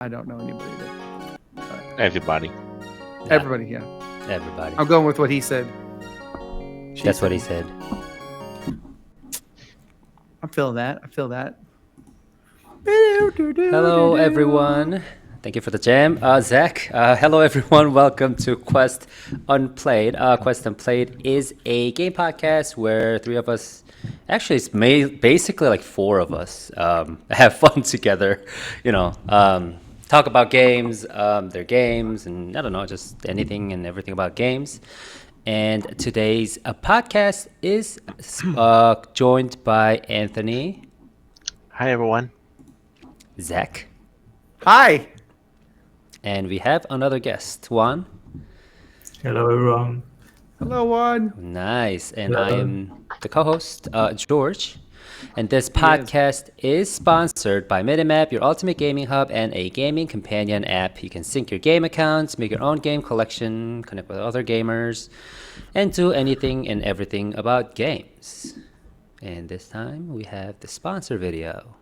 I don't know anybody Everybody. Everybody, yeah. Everybody. I'm going with what he said. That's what he said. I feel that. Hello, everyone. Thank you for the jam. Zach, hello, everyone. Welcome to Quest Unplayed. Quest Unplayed is a game podcast where three of us, actually, it's basically like four of us, have fun together, talk about games, their games, and I don't know, just anything and everything about games. And today's podcast is joined by Anthony, Hi, everyone. Zach, Hi. and we have another guest, Juan. Hello, everyone. Hello, Juan. Nice. And Hello. I am the co-host, George. And this podcast is sponsored by Minimap, your ultimate gaming hub and a gaming companion app. You can sync your game accounts, make your own game collection, connect with other gamers, and do anything and everything about games. And this time we have the sponsor video.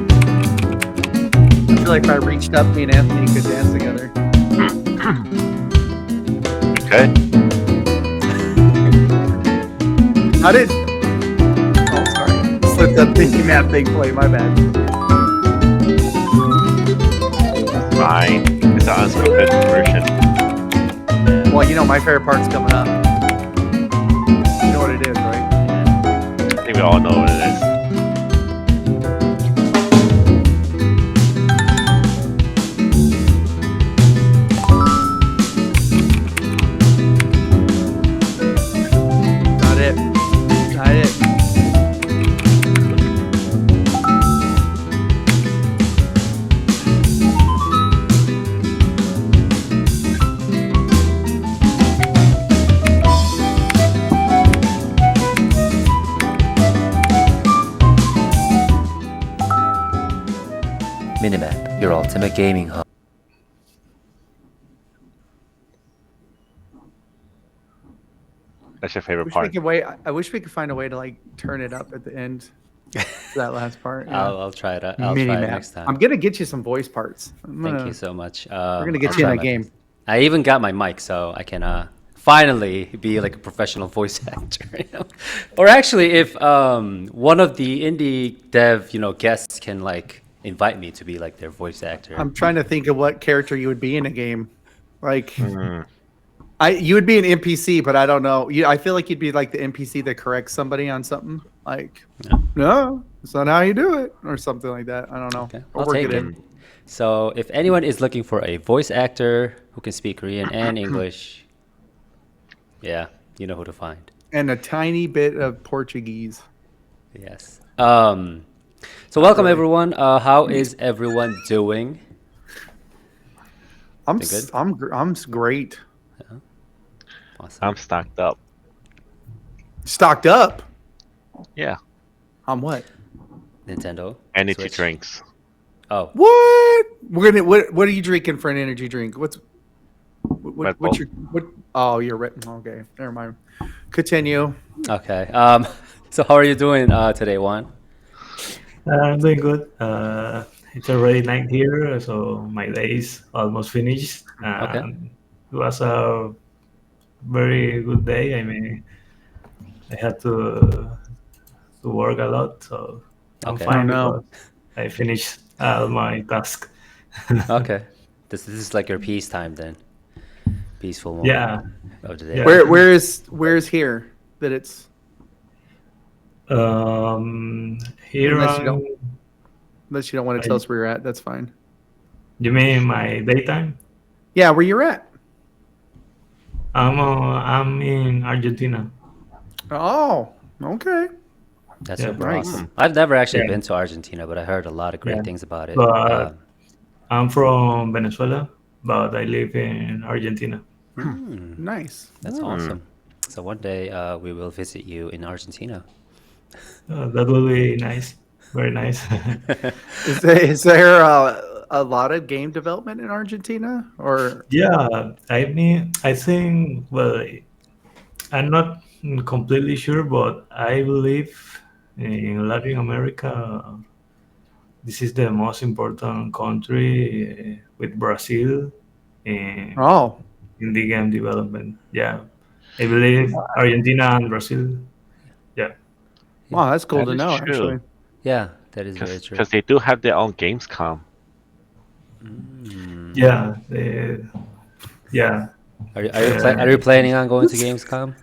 I feel like if I reached up, me and Anthony could dance together. Okay. How did? Oh, sorry. Slipped up the map thing play. My bad. Fine. It's an unscripted version. Well, you know my favorite part's coming up. You know what it is, right? I think we all know what it is. Got it. Got it. Minimap, your ultimate gaming hub. That's your favorite Wish we part. could wait. I wish we could find a way to like turn it up at the end. For that last part. Yeah. I'll try it. I'll try it Minimap. next time. I'm gonna get you some voice parts. Thank you so much. We're gonna get I'll you in try a my game. best. I even got my mic, so I can finally be like a professional voice actor. Or actually, if one of the indie dev, guests can like invite me to be like their voice actor. I'm trying to think of what character you would be in a game. Like, Mm. you would be an NPC, but I don't know. I feel like you'd be like the NPC that corrects somebody on something. Like, no, that's not how you do it, or something like that. I don't know. Okay, We'll I'll work take it it. in. So if anyone is looking for a voice actor who can speak Korean and English, yeah, you know who to find. And a tiny bit of Portuguese. Yes. So welcome everyone. How is everyone doing? I'm Been good? I'm great. Awesome. I'm stocked up. Stocked up. Yeah. On what? Nintendo. Energy Switch. drinks. Oh, What? We're gonna. What are you drinking for an energy drink? What's Red what's Bull. your what? Oh, you're right. Okay, never mind. Continue. okay. So how are you doing today, Juan? I'm doing good. It's already night here, so my day is almost finished. It was a very good day. I mean, I had to work a lot, so I'm Okay. fine Oh, no. because I finished all my task. Okay. This is like your peace time then. Peaceful moment Yeah. of the day. Yeah. Where's here that it's Here Unless you on, don't- unless you don't want to tell us where you're at, that's fine. you mean my daytime? Yeah, where you're at. I'm in Argentina. Oh, okay. That's Yeah, super nice. awesome. I've never actually Yeah. been to Argentina, but I heard a lot of great Yeah. things about it. But I'm from Venezuela, but I live in Argentina. Nice. That's awesome. So one day we will visit you in Argentina. That would be nice. Very nice. Is there a lot of game development in Argentina? Or Yeah, I mean, I think, well, I'm not completely sure, but I believe in Latin America, this is the most important country with Brazil in, oh, in the game development. Yeah, I believe Argentina and Brazil. Yeah, wow, that's cool That to is know. true. Actually, Yeah, that is very true. Because they do have their own Gamescom. yeah, yeah. Are you planning on going to Gamescom?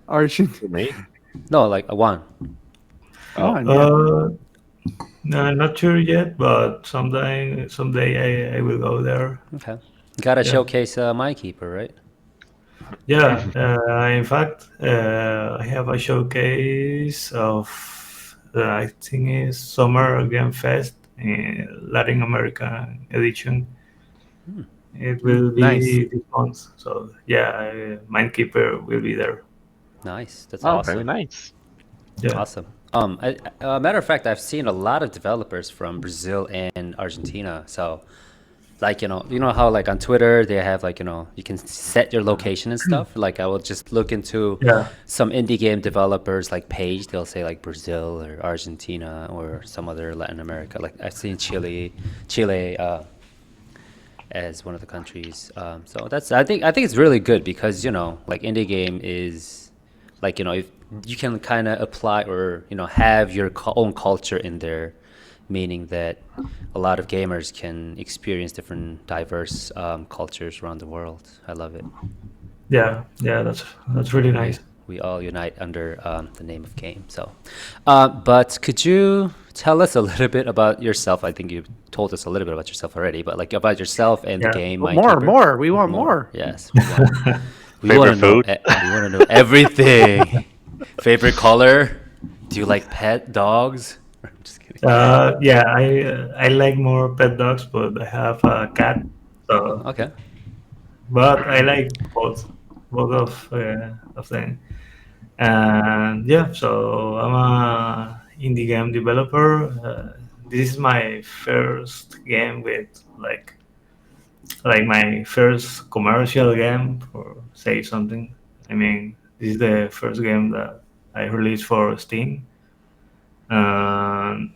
Argentina. To me? No, like Juan. Oh, Yeah. No, not sure yet, but someday I will go there. Okay. You gotta Yeah. showcase My Keeper, right? Yeah, in fact, I have a showcase of I think is Summer Game Fest in Latin American edition. It will Nice. be this month, so yeah, Minekeeper will be there. Nice. That's oh, very awesome. nice. Yeah, Awesome. Matter of fact, I've seen a lot of developers from Brazil and Argentina. So, like you know how like on Twitter they have like you can set your location and stuff. Like I will just look into yeah, some indie game developers like page. They'll say like Brazil or Argentina or some other Latin America. Like I've seen Chile as one of the countries. So that's I think it's really good because like indie game is like if you can kind of apply or have your own culture in there, meaning that a lot of gamers can experience different diverse cultures around the world. I love it. yeah. That's really nice. We all unite under the name of game. So, but could you tell us a little bit about yourself? I think you told us a little bit about yourself already, but like about yourself and the Yeah. game. More, Minekeeper. more. We want more. Yes, we want. We Favorite want to know. food? We want to know everything. Favorite color? Do you like pet dogs? I'm just kidding. Yeah, I like more pet dogs, but I have a cat. So, Okay. but I like both of them. And yeah, so I'm a indie game developer. This is my first game with like my first commercial game, for say something. I mean, this is the first game that I released for Steam. And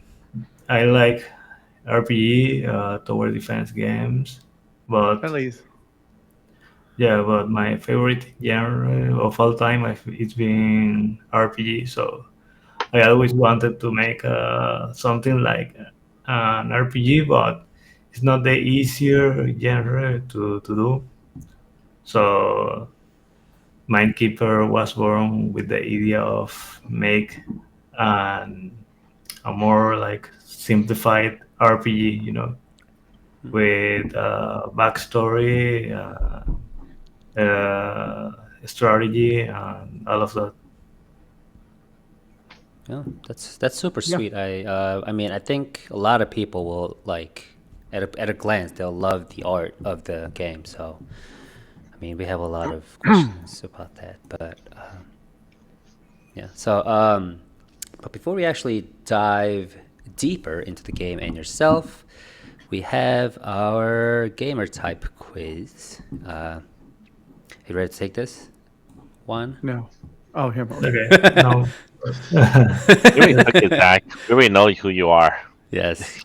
I like RPG, tower defense games, At but least. yeah, but my favorite genre of all time, it's been RPG. So I always wanted to make something like an RPG, but it's not the easier genre to do. So Minekeeper was born with the idea of make an, a more like simplified RPG, with backstory, strategy, and all of that. Yeah, that's super Yeah. sweet. I mean, I think a lot of people will like at a glance they'll love the art of the game. So, I mean, we have a lot of questions about that, but yeah. So, but before we actually dive deeper into the game and yourself, we have our gamer type quiz. You ready to take this? Juan? No. Oh, him. Okay, now You already took it, Zach. We already know who you are. Yes.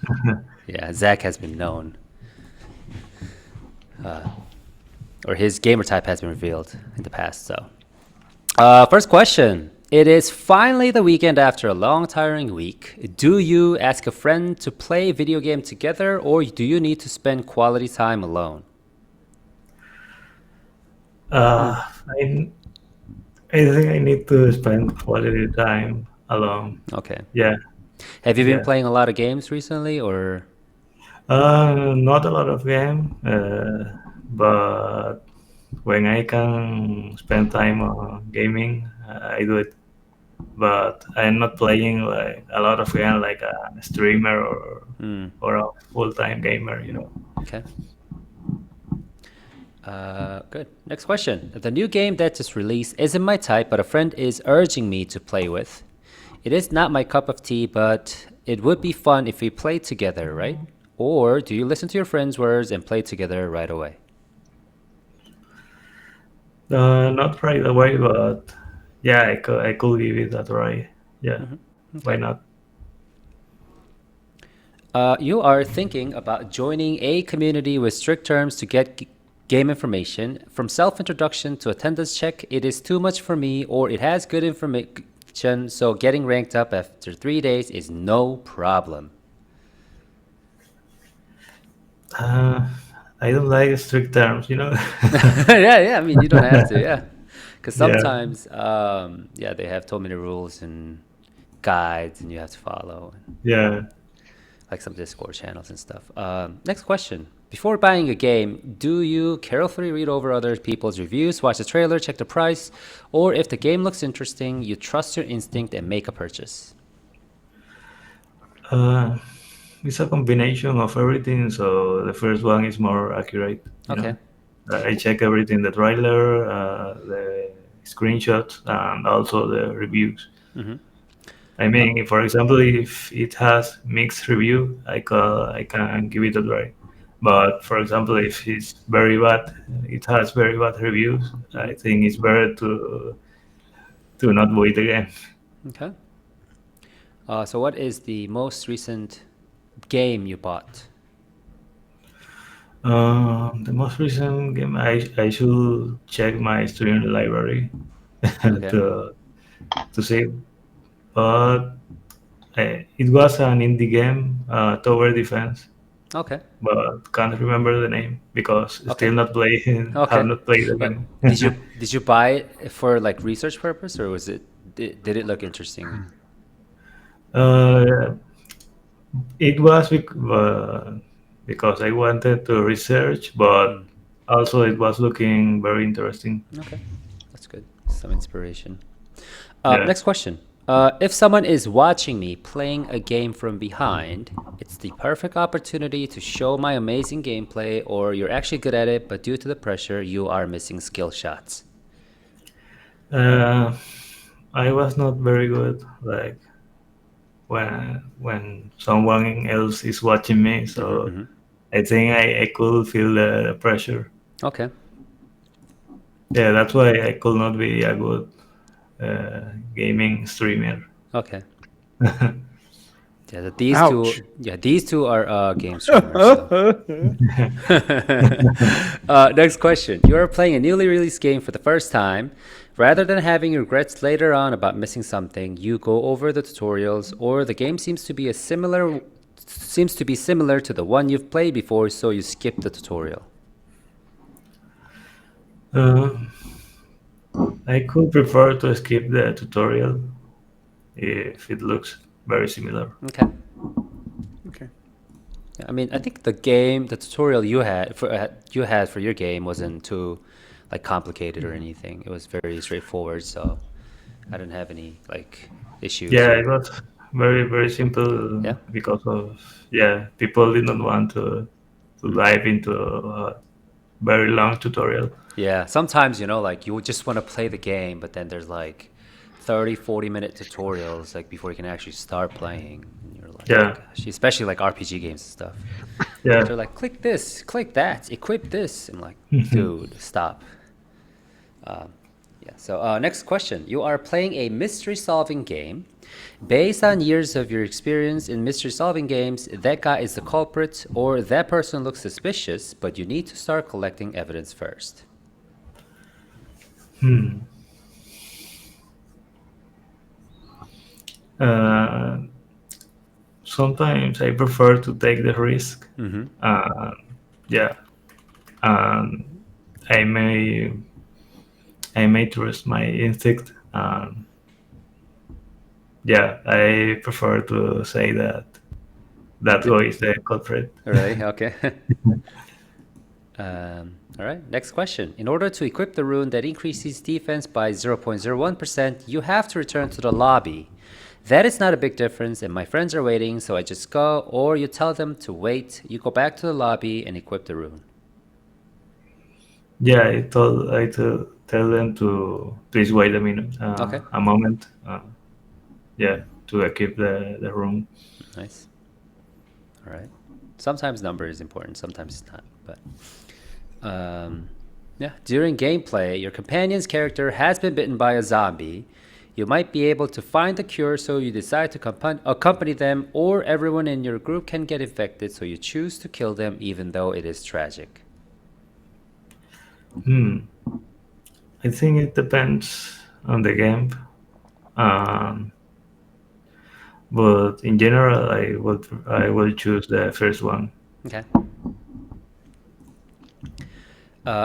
Yeah, Zach has been known. Or his gamer type has been revealed in the past. So, first question. It is finally the weekend after a long, tiring week. Do you ask a friend to play a video game together, or do you need to spend quality time alone? I think I need to spend quality time alone. Okay. Yeah, Have you been yeah. playing a lot of games recently, or? Not a lot of game, but when I can spend time on gaming, I do it. But I'm not playing like a lot of game like a streamer or a full-time gamer. Okay. Good. Next question. The new game that just released isn't my type, but a friend is urging me to play with. It is not my cup of tea, but it would be fun if we played together, right? Or do you listen to your friends' words and play together right away? Not right away, but yeah, I could give it a try. Yeah, why Okay. not? You are thinking about joining a community with strict terms to get game information. From self-introduction to attendance check, it is too much for me, or it has good information, so getting ranked up after 3 days is no problem. I don't like strict terms, you know. Yeah, I mean, you don't have to, yeah. Because Yeah, sometimes, yeah, they have so many rules and guides and you have to follow, yeah. like some Discord channels and stuff. Next question. Before buying a game, do you carefully read over other people's reviews, watch the trailer, check the price, or if the game looks interesting, you trust your instinct and make a purchase? Uh, it's a combination of everything. So the first one is more accurate. You Okay. know, I check everything: the trailer, the screenshots, and also the reviews. Mm-hmm. I mean, for example, if it has mixed review, I can give it a try. But for example, if it's very bad, it has very bad reviews. I Mm-hmm. think it's better to not buy the game. Okay. So what is the most recent game you bought? The most recent game, I should check my stream library Okay. to to see, but it was an indie game, tower defense, Okay. but can't remember the name because Okay. still not playing, have Okay. not played the But game. did you buy it for like research purpose, or was it did it look interesting? uh, it was because I wanted to research, but Hmm. also it was looking very interesting. Okay, that's good. Some inspiration. Yeah. Next question. If someone is watching me playing a game from behind, it's the perfect opportunity to show my amazing gameplay, or you're actually good at it, but due to the pressure, you are missing skill shots. Uh, I was not very good, like when someone else is watching me. Hmm. So Hmm. I think I could feel the pressure. Okay. Yeah, that's why I could not be a good gaming streamer. Okay. Yeah, these Ouch. two. Yeah, these two are game streamers. So. Next question. You are playing a newly released game for the first time. Rather than having regrets later on about missing something, you go over the tutorials, or the game seems to be similar to the one you've played before, so you skip the tutorial. uh, I could prefer to skip the tutorial if it looks very similar. Okay. Okay. Yeah, I mean, I think the tutorial you had for your game wasn't too like complicated or anything. It was very straightforward, so I didn't have any like issues Yeah, or it was very simple yeah. because of, yeah, people did not want to dive into a very long tutorial. Yeah, sometimes, like you would just want to play the game, but then there's like 30, 40-minute tutorials like before you can actually start playing. And you're like, oh Yeah, gosh, especially like RPG games and stuff. yeah. They're like, click this, click that, equip this. I'm like, dude, stop. Um, yeah, so next question. You are playing a mystery solving game. Based on years of your experience in mystery solving games, that guy is the culprit or that person looks suspicious, but you need to start collecting evidence first. Hmm. Uh, Sometimes I prefer to take the risk. Mm-hmm. Uh, yeah, and I may I may trust my instinct. Yeah, I prefer to say that that Okay. guy is the culprit. Alrighty, okay. All right, next question. In order to equip the rune that increases defense by 0.01%, you have to return to the lobby. That is not a big difference, and my friends are waiting, so I just go, or you tell them to wait. You go back to the lobby and equip the rune. Yeah, I tell them to please wait a minute, Okay, a moment. Yeah, to keep the room. nice. All right. Sometimes number is important, sometimes it's not. But yeah, during gameplay, your companion's character has been bitten by a zombie. You might be able to find the cure, so you decide to accompany them, or everyone in your group can get infected, so you choose to kill them even though it is tragic. I think it depends on the game. But in general, I will choose the first one. Okay.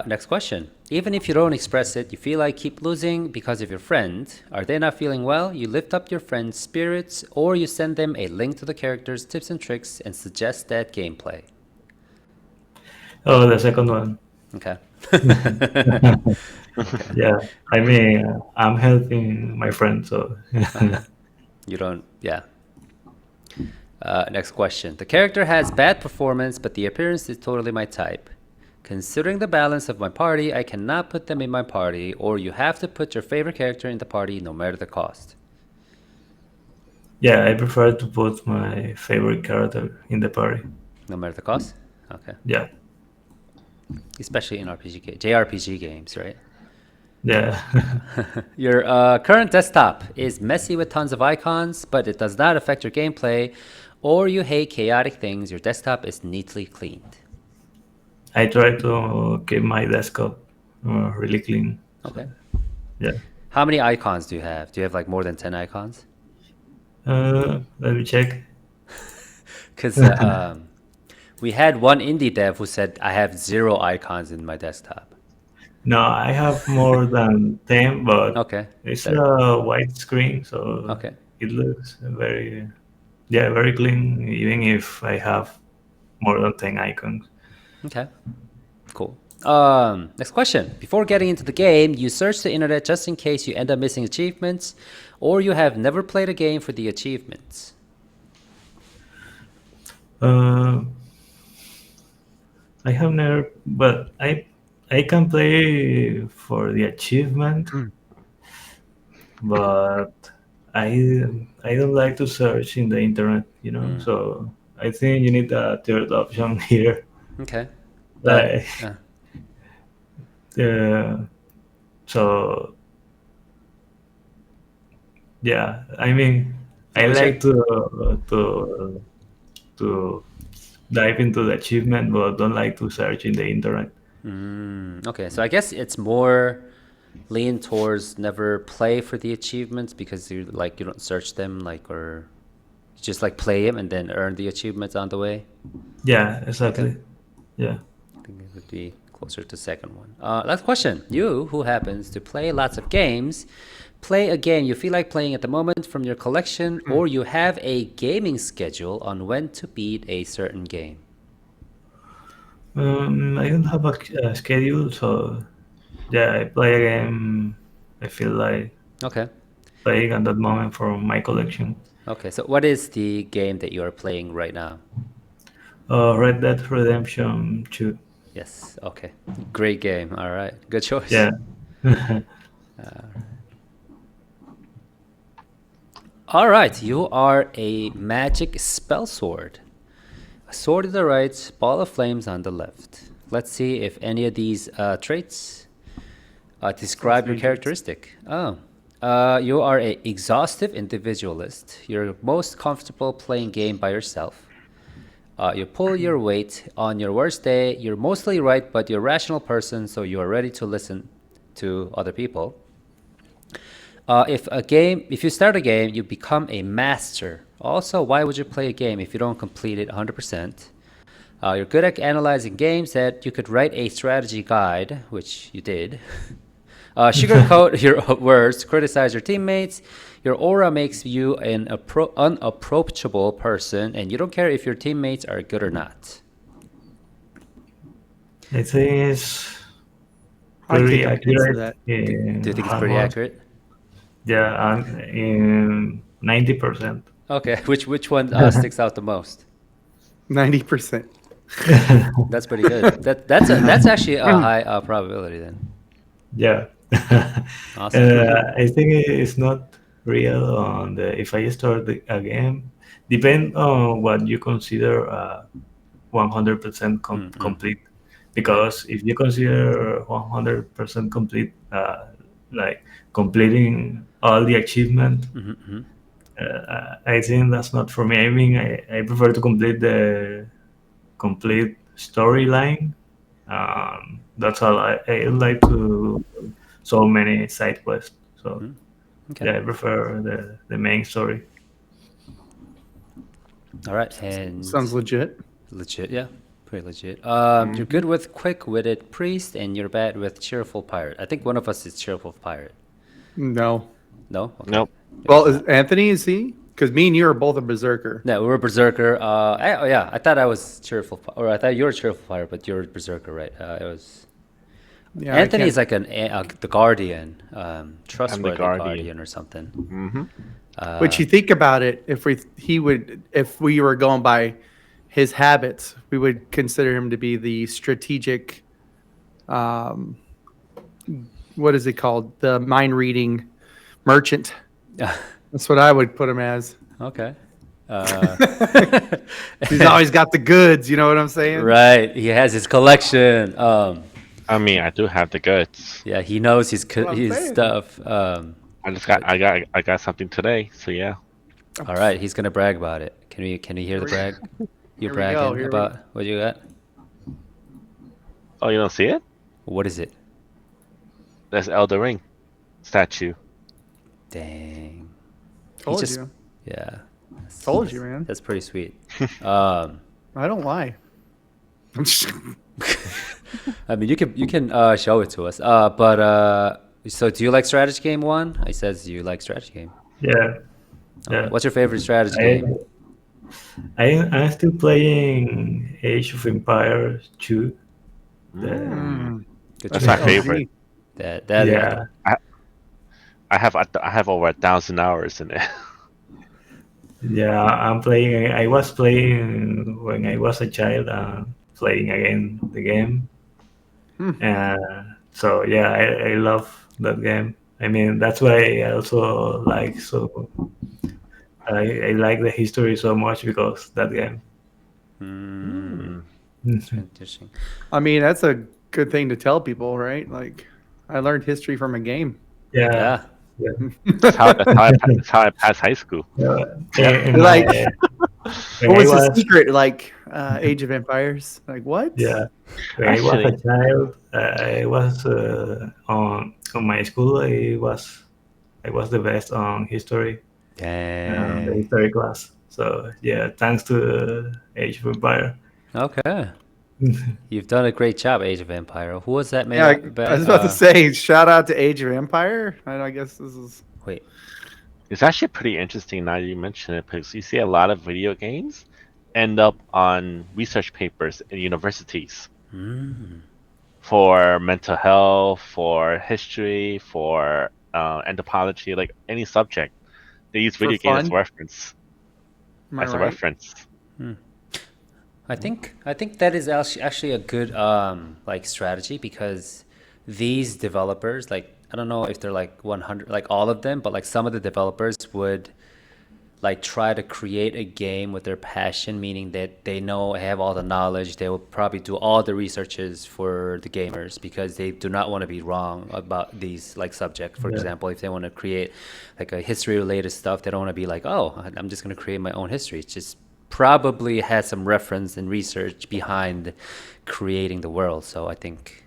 Next question. Even if you don't express it, you feel like keep losing because of your friend. Are they not feeling well? You lift up your friend's spirits, or you send them a link to the character's tips and tricks and suggest that gameplay. Oh, the second one. Okay. Yeah, I mean, I'm helping my friend, so You don't, yeah. Next question. The character has bad performance, but the appearance is totally my type. Considering the balance of my party, I cannot put them in my party, or you have to put your favorite character in the party no matter the cost. yeah, I prefer to put my favorite character in the party. No matter the cost? Okay. Yeah, Especially in JRPG games, right? yeah. Your current desktop is messy with tons of icons, but it does not affect your gameplay, or you hate chaotic things. Your desktop is neatly cleaned. I try to keep my desktop really clean. Okay. Yeah. How many icons do you have? Do you have like more than 10 icons? Let me check. Because we had one indie dev who said, I have 0 icons in my desktop. No, I have more than 10, but Okay. it's There. a white screen, so Okay. it looks very clean, even if I have more than 10 icons. Okay. Cool. Next question. Before getting into the game, you search the internet just in case you end up missing achievements, or you have never played a game for the achievements. I have never, but I can play for the achievement, but I don't like to search in the internet, So I think you need a third option here. Okay. Like, so yeah, I mean, I like to dive into the achievement, but don't like to search in the internet. Okay, so I guess it's more lean towards never play for the achievements because you don't search them or you just play them and then earn the achievements on the way. Yeah, exactly. Okay. Yeah. I think it would be closer to second one. Last question. You, who happens to play lots of games, play a game you feel like playing at the moment from your collection, or you have a gaming schedule on when to beat a certain game? I don't have a schedule, so yeah, I play a game I feel like playing at that moment from my collection. Okay, so what is the game that you are playing right now? Red Dead Redemption 2. Yes, okay. Great game. All right, good choice. Yeah. All right, you are a magic spell sword. A sword to the right, ball of flames on the left. Let's see if any of these traits describe your characteristic. You are an exhaustive individualist. You're most comfortable playing game by yourself. You pull your weight on your worst day. You're mostly right, but you're a rational person, so you are ready to listen to other people. If you start a game, you become a master. Also, why would you play a game if you don't complete it 100%? You're good at analyzing games that you could write a strategy guide, which you did. Sugarcoat your words, criticize your teammates. Your aura makes you an unapproachable person, and you don't care if your teammates are good or not. I think it's pretty accurate. That. Do you think it's pretty accurate? Yeah, in 90%. Okay, which one sticks out the most? 90%. That's pretty good. That's actually a high probability then. Yeah. Awesome. I think it's not real if I start a game. Depend on what you consider 100% complete. Because if you consider 100% complete, like completing all the achievement, I think that's not for me. I mean, I prefer to complete the complete storyline. That's all. I like to so many side quests. So Okay. yeah, I prefer the main story. All right, and Sounds legit. legit, yeah, pretty legit. You're good with quick-witted priest, and you're bad with cheerful pirate. I think one of us is cheerful pirate. No. No? Okay. Nope. Well, is Anthony, is he? Because me and you are both a berserker. No, we're berserker. I thought I was cheerful, or I thought you were cheerful pirate, but you're berserker, right? It was. Yeah, Anthony is like the guardian, trustworthy guardian. guardian or something. Which you think about it, if we were going by his habits, we would consider him to be the strategic. What is it called? The mind reading merchant. That's what I would put him as. Okay. He's always got the goods. You know what I'm saying? Right. He has his collection. I mean, I do have the goods. Yeah, he knows his what I'm saying. stuff. I got something today. So yeah. All right, he's gonna brag about it. Can we hear the brag? You Here we bragging go, here we about what you got? Oh, you don't see it? What is it? There's Elder Ring statue. Dang. Told just- you. Yeah. Told you, man. That's pretty sweet. I don't lie. I mean, you can show it to us. But so do you like strategy game, Juan? He says you like strategy game. Yeah. Yeah. What's your favorite strategy game? I'm still playing Age of Empires 2. Good That's choice. my favorite. That Yeah. I have over 1,000 hours in it. Yeah, I'm playing. I was playing when I was a child. Playing again the game. So yeah, I love that game. I mean, that's why I also like so. I like the history so much because that game. Interesting. I mean, that's a good thing to tell people, right? Like, I learned history from a game. Yeah. That's how I passed high school. Like, what was the secret? Like, Age of Empires? Like, what? Yeah, when I was a child, I was on my school. I was the best on history. The Dang. history class. So yeah, thanks to Age of Empire. Okay. You've done a great job, Age of Empire. Who was that made? Yeah, up by? I was about to say, shout out to Age of Empire. And I guess this is. Wait. It's actually pretty interesting now you mention it because you see a lot of video games end up on research papers in universities for mental health, for history, for anthropology, like any subject. They use video games as a reference. Am I As a right? reference. I think that is actually a good like strategy because these developers, like I don't know if they're like 100, like all of them, but like some of the developers would like try to create a game with their passion, meaning that they have all the knowledge. They will probably do all the researches for the gamers because they do not want to be wrong about these like subjects. For example, if they want to create like a history related stuff, they don't want to be like, oh, I'm just going to create my own history. It's just probably has some reference and research behind creating the world. So I think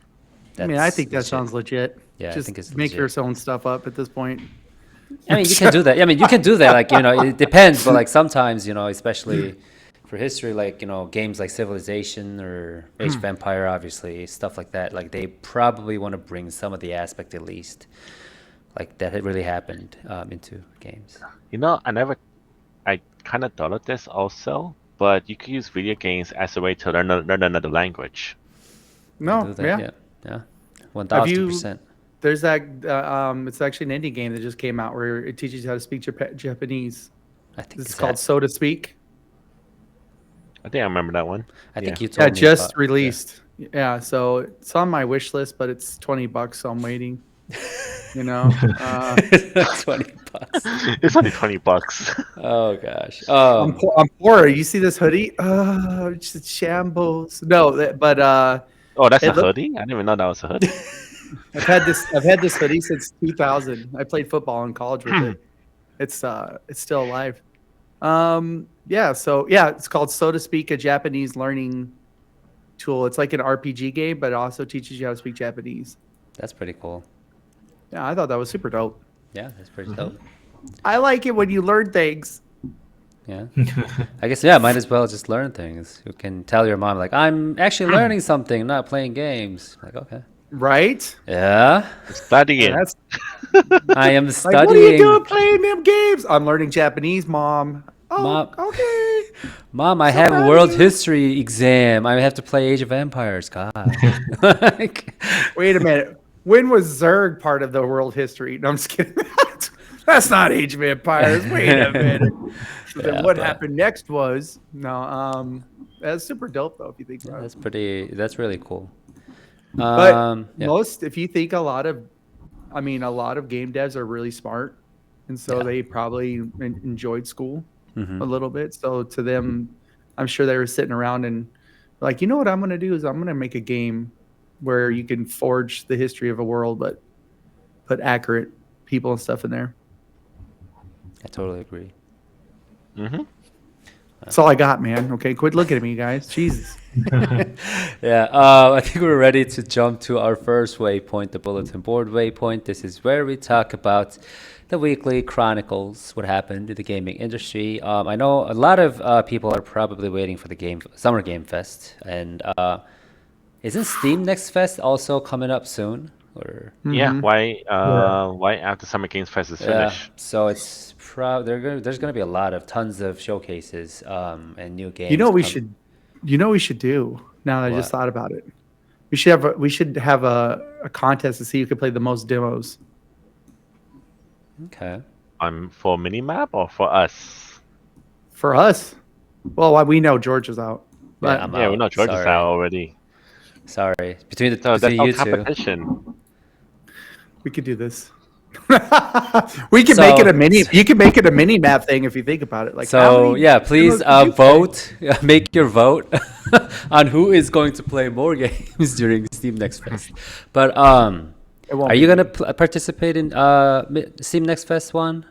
I mean, I think that sounds legit. Yeah, Just I think it's make legit. your own stuff up at this point. I mean, you can do that. I mean, you can do that. Like, it depends. But like sometimes, especially for history, like, games like Civilization or Age of Empire, obviously, stuff like that. Like, they probably want to bring some of the aspect, at least, like that had really happened into games. I kind of thought of this also, but you could use video games as a way to learn another language. No, Do that, yeah. 1,000%. There's that. It's actually an indie game that just came out where it teaches you how to speak Japanese. I think It's called So to Speak. I think I remember that one. I think you told Yeah, me just about- released. Yeah, so it's on my wish list, but it's $20, so I'm waiting. $20. It's only $20. Oh gosh. I'm poor. You see this hoodie? It's just shambles. No, but Oh, that's a it look. hoodie? I didn't even know that was a hoodie. I've had this hoodie since 2000. I played football in college with it. It's still alive. It's called, so to speak, a Japanese learning tool. It's like an RPG game, but it also teaches you how to speak Japanese. That's pretty cool. Yeah, I thought that was super dope. Yeah, that's pretty dope. I like it when you learn things. Yeah. I guess, might as well just learn things. You can tell your mom, like, I'm actually learning something, not playing games. Like, okay. Right? Yeah. Studying. Yeah, that's I am like, studying. what are you doing playing them games? I'm learning Japanese, Mom. Oh, Mom. okay. Mom, I have a world history exam. I have to play Age of Empires. God. Wait a minute. When was Zerg part of the world history? No, I'm just kidding. That's not Age of Empires. Wait a minute. So then what happened next was that's super dope though if you think about it. That's really cool. But if you think a lot of game devs are really smart, and so they probably enjoyed school a little bit. So to them, I'm sure they were sitting around and like, you know what I'm going to do is I'm going to make a game where you can forge the history of a world, but put accurate people and stuff in there. I totally agree. That's all I got, man. Okay, quit looking at me, guys. Jesus. I think we're ready to jump to our first waypoint, the bulletin board waypoint. This is where we talk about the weekly chronicles, what happened to the gaming industry. I know a lot of people are probably waiting for the Summer Game Fest, and isn't Steam Next Fest also coming up soon? Or Yeah, why after Summer Games Fest is finished? So it's there's gonna be tons of showcases and new games. You know what we should do now that I just thought about it. We should have a contest to see who can play the most demos. Okay. For Minimap or for us? For us. Well, we know George is out. But Yeah, we know George is out already. Sorry. Between That's you two. competition. We could do this. We could make it a mini. You can make it a mini map thing if you think about it. Like, please vote. Make your vote on who is going to play more games during Steam Next Fest. But are you gonna participate in Steam Next Fest one?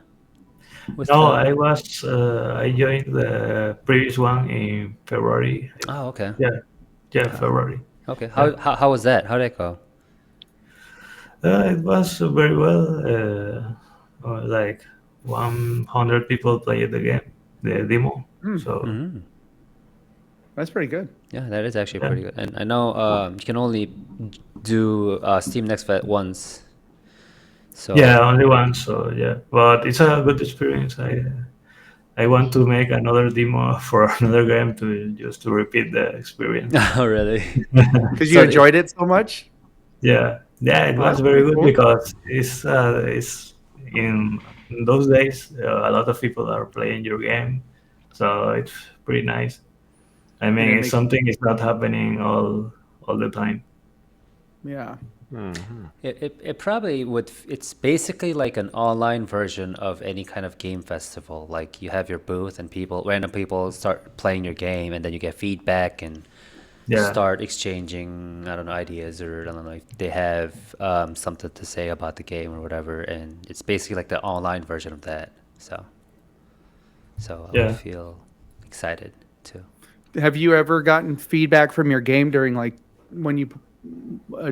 No, I joined the previous one in February. Oh, okay. Yeah, February. Okay. How was that? How did it go? It was very well. Like 100 people played the game, the demo. So that's pretty good. Yeah, that is actually pretty good. And I know you can only do Steam Next Fest once. So only once. So but it's a good experience. I want to make another demo for another game to repeat the experience. Oh, really? Because you enjoyed it so much? Yeah, it was very good because it's in those days a lot of people are playing your game, so it's pretty nice. I mean, it's something is not happening all the time. Yeah. It probably would. It's basically like an online version of any kind of game festival. Like you have your booth and random people start playing your game, and then you get feedback and start exchanging, I don't know, ideas, or I don't know if they have something to say about the game or whatever. And it's basically like the online version of that. So I feel excited too. Have you ever gotten feedback from your game during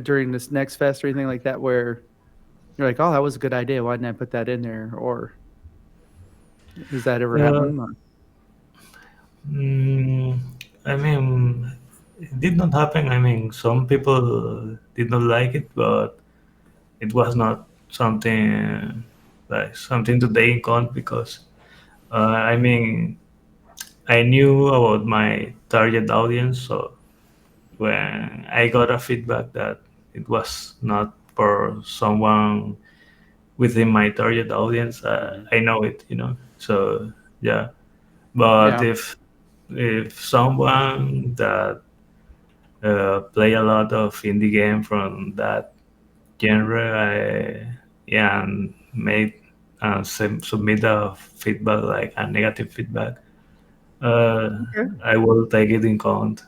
during this next fest or anything like that, where you're like, oh, that was a good idea, why didn't I put that in there? Or does that ever happen? I mean, it did not happen. I mean, some people did not like it, but it was not something to take in count because I mean, I knew about my target audience, so when I got a feedback that it was not for someone within my target audience, I know it, So but if someone that play a lot of indie game from that genre, and made submit a feedback like a negative feedback, Okay. I will take it in count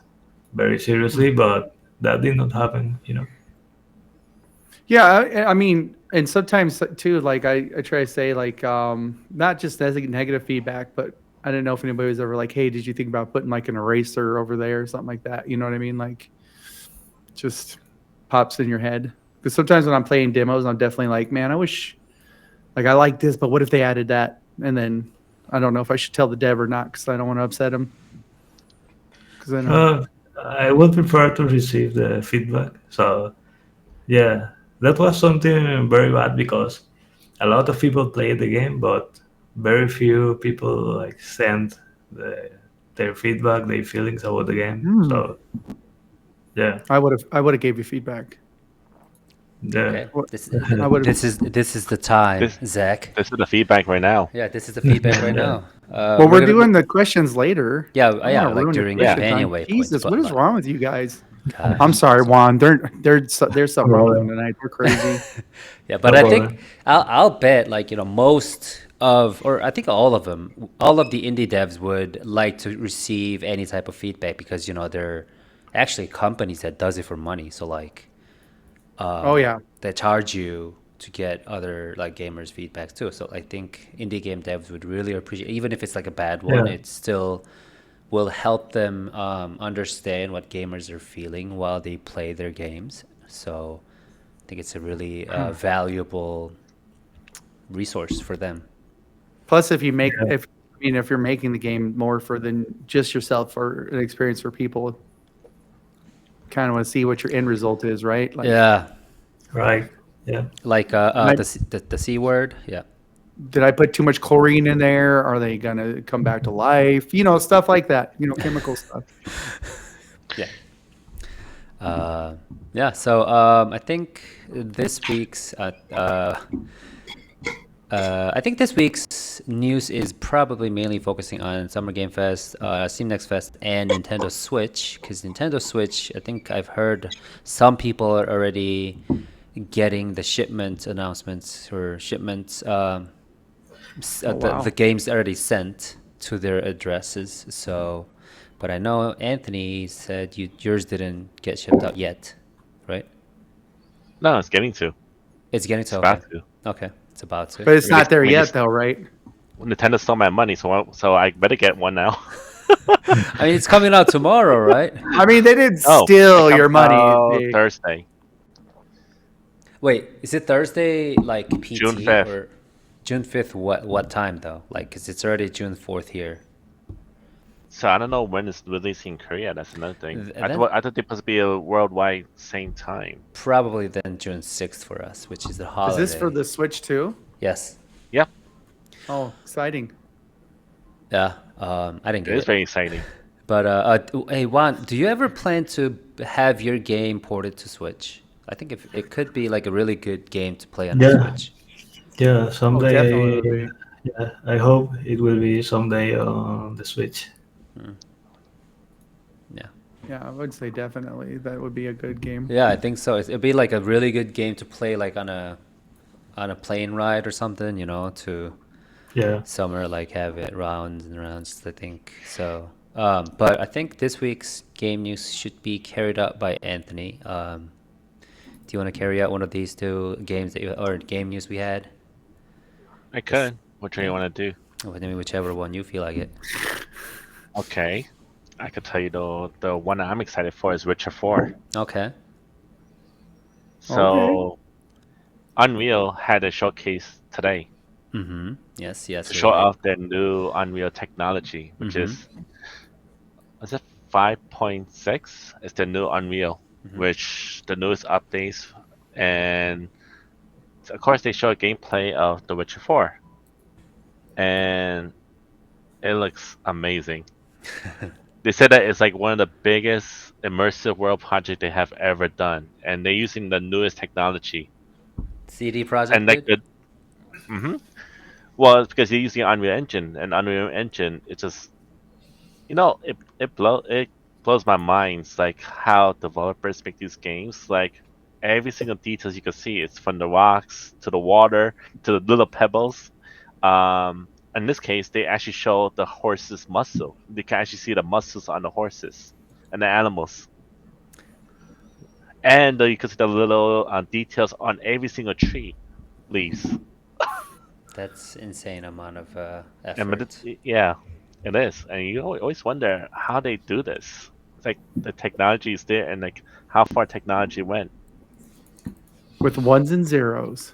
very seriously. But that did not happen. Yeah, I mean, and sometimes too, like I try to say like not just as negative feedback, but I don't know if anybody was ever like, hey, did you think about putting like an eraser over there or something like that? You know what I mean? Like just pops in your head. Because sometimes when I'm playing demos, I'm definitely like, man, I wish like I like this, but what if they added that? And then I don't know if I should tell the dev or not because I don't want to upset him. Because I know. I would prefer to receive the feedback. So yeah, that was something very bad because a lot of people played the game, but very few people like sent their feedback, their feelings about the game. So yeah, I would have gave you feedback. yeah. Okay. This is the time, Zach. This is the feedback right now. Yeah, this is the feedback right now. Well, we're doing the questions later. Yeah, I yeah, wanna like ruin your during question companion time. waypoints. Jesus, but what is like, wrong with you guys? gosh. I'm sorry, Juan. There's something wrong with them tonight. They're crazy. Yeah, but No I think problem. I'll bet like most of, or I think all of them, all of the indie devs would like to receive any type of feedback because they're actually companies that does it for money. So like, Oh yeah. they charge you to get other like gamers feedbacks too. So I think indie game devs would really appreciate, even if it's like a bad one, Yeah. it still will help them understand what gamers are feeling while they play their games. So I think it's a really valuable resource for them. Plus, if you make Yeah. if you're making the game more for than just yourself or an experience for people, kind of want to see what your end result is, right? Like, Yeah, Right. Yeah. like I- the C word. Yeah, did I put too much chlorine in there? Are they gonna come back to life? You know, stuff like that. You know, chemical stuff. yeah. Yeah, so I think this week's news is probably mainly focusing on Summer Game Fest, Steam Next Fest, and Nintendo Switch. Because Nintendo Switch, I think I've heard some people are already getting the shipment announcements or shipments. The game's already sent to their addresses. So, but I know Anthony said yours didn't get shipped out yet, right? No, it's getting to. It's getting It's to. about Okay. to. Okay, it's about to. But it's I mean, not there I mean, yet, though, right? Nintendo stole my money, so I better get one now. I mean, it's coming out tomorrow, right? I mean, they didn't Oh, steal it your comes money. out They- Thursday, Wait, is it Thursday like PT June 5th. or June 5th? What time though? Like, 'cause it's already June 4th here. So I don't know when it's releasing in Korea. That's another thing. Th- I then- thought I thought it was supposed to be a worldwide same time. Probably then June 6th for us, which is the Is holiday. this for the Switch too? Yes. Yeah, Oh, exciting. Yeah. I didn't it get is it. very exciting. But hey Juan, do you ever plan to have your game ported to Switch? I think if it could be like a really good game to play on the Yeah. Switch. Yeah. Someday. definitely would be. Yeah. I hope it will be someday on the Switch. Yeah. Yeah, I would say definitely that would be a good game. Yeah, I think so. It'd be like a really good game to play like on a plane ride or something, to Yeah. somewhere like have it rounds and rounds, I think. So, but I think this week's game news should be carried out by Anthony. Do you want to carry out one of these two games or game news we had? I could. Which one you want to do? Or maybe whichever one you feel like it. Okay, I could tell you the one I'm excited for is Witcher 4. Okay. So, Unreal had a showcase today Mm-hmm. Yes, yes. to you're show right. off their new Unreal technology, which is it 5.6? It's the new Unreal, which the newest updates, and of course they show a gameplay of The Witcher 4, and it looks amazing. They said that it's like one of the biggest immersive world project they have ever done, and they're using the newest technology. CD Projekt And like did? the, well, it's because you're using Unreal Engine, and Unreal Engine, it just, it blows my mind. It's like how developers make these games. Like every single details you can see. It's from the rocks to the water to the little pebbles. In this case, they actually show the horse's muscle. They can actually see the muscles on the horses and the animals. And you can see the little details on every single tree leaves. That's insane amount of And but effort. it is. And you always wonder how they do this. It's like the technology is there, and like how far technology went. With ones and zeros.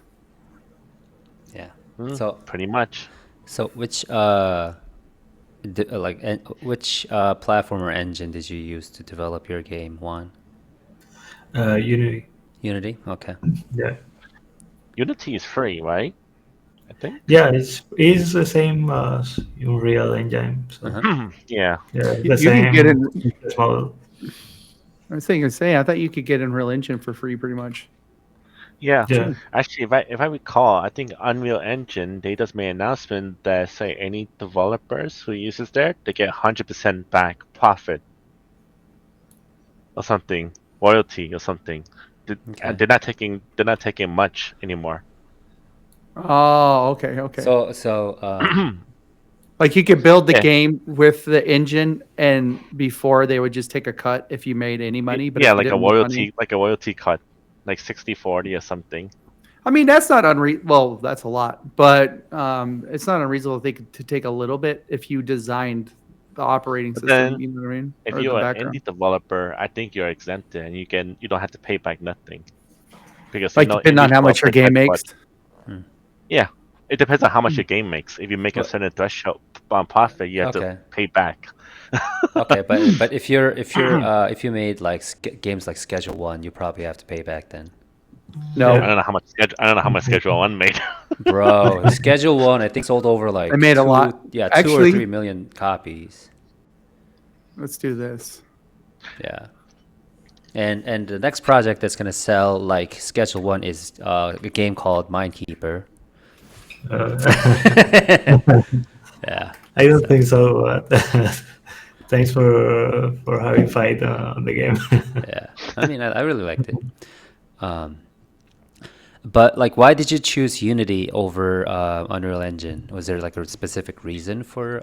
Yeah. So pretty much. So which which platform or engine did you use to develop your game, Juan? Unity. Unity. Okay. Yeah. Unity is free, right? I think. Yeah, it's the same as Unreal Engine. So. Yeah. Yeah, You same can get in. model. I was thinking, I thought you could get Unreal Engine for free, pretty much. Yeah. Yeah. Actually, if I recall, I think Unreal Engine they just made an announcement that say any developers who uses there they get 100% back profit or something, royalty or something. They're not taking much anymore. Oh, okay. So like you could build the game with the engine, and before they would just take a cut if you made any money. But like a royalty cut, like 60-40 or something. I mean, that's not well, that's a lot, but it's not unreasonable to take a little bit if you designed the operating system. Then, you know what I mean? If you're an indie developer, I think you're exempted, and you don't have to pay back nothing because depending on how much your game makes. Yeah, it depends on how much your game makes. If you make a certain threshold on profit, you have to pay back. Okay, but if you made like games like Schedule 1, you probably have to pay back then. No, I don't know how much Schedule 1 made. Bro, Schedule 1 I think sold over like I made a lot. Yeah, actually, 2 or 3 million copies. Let's do this. Yeah. And the next project that's gonna sell like Schedule 1 is a game called Minekeeper. Yeah. I don't think so. Thanks for having fight on the game. Yeah, I mean, I really liked it. But like, why did you choose Unity over Unreal Engine? Was there like a specific reason for?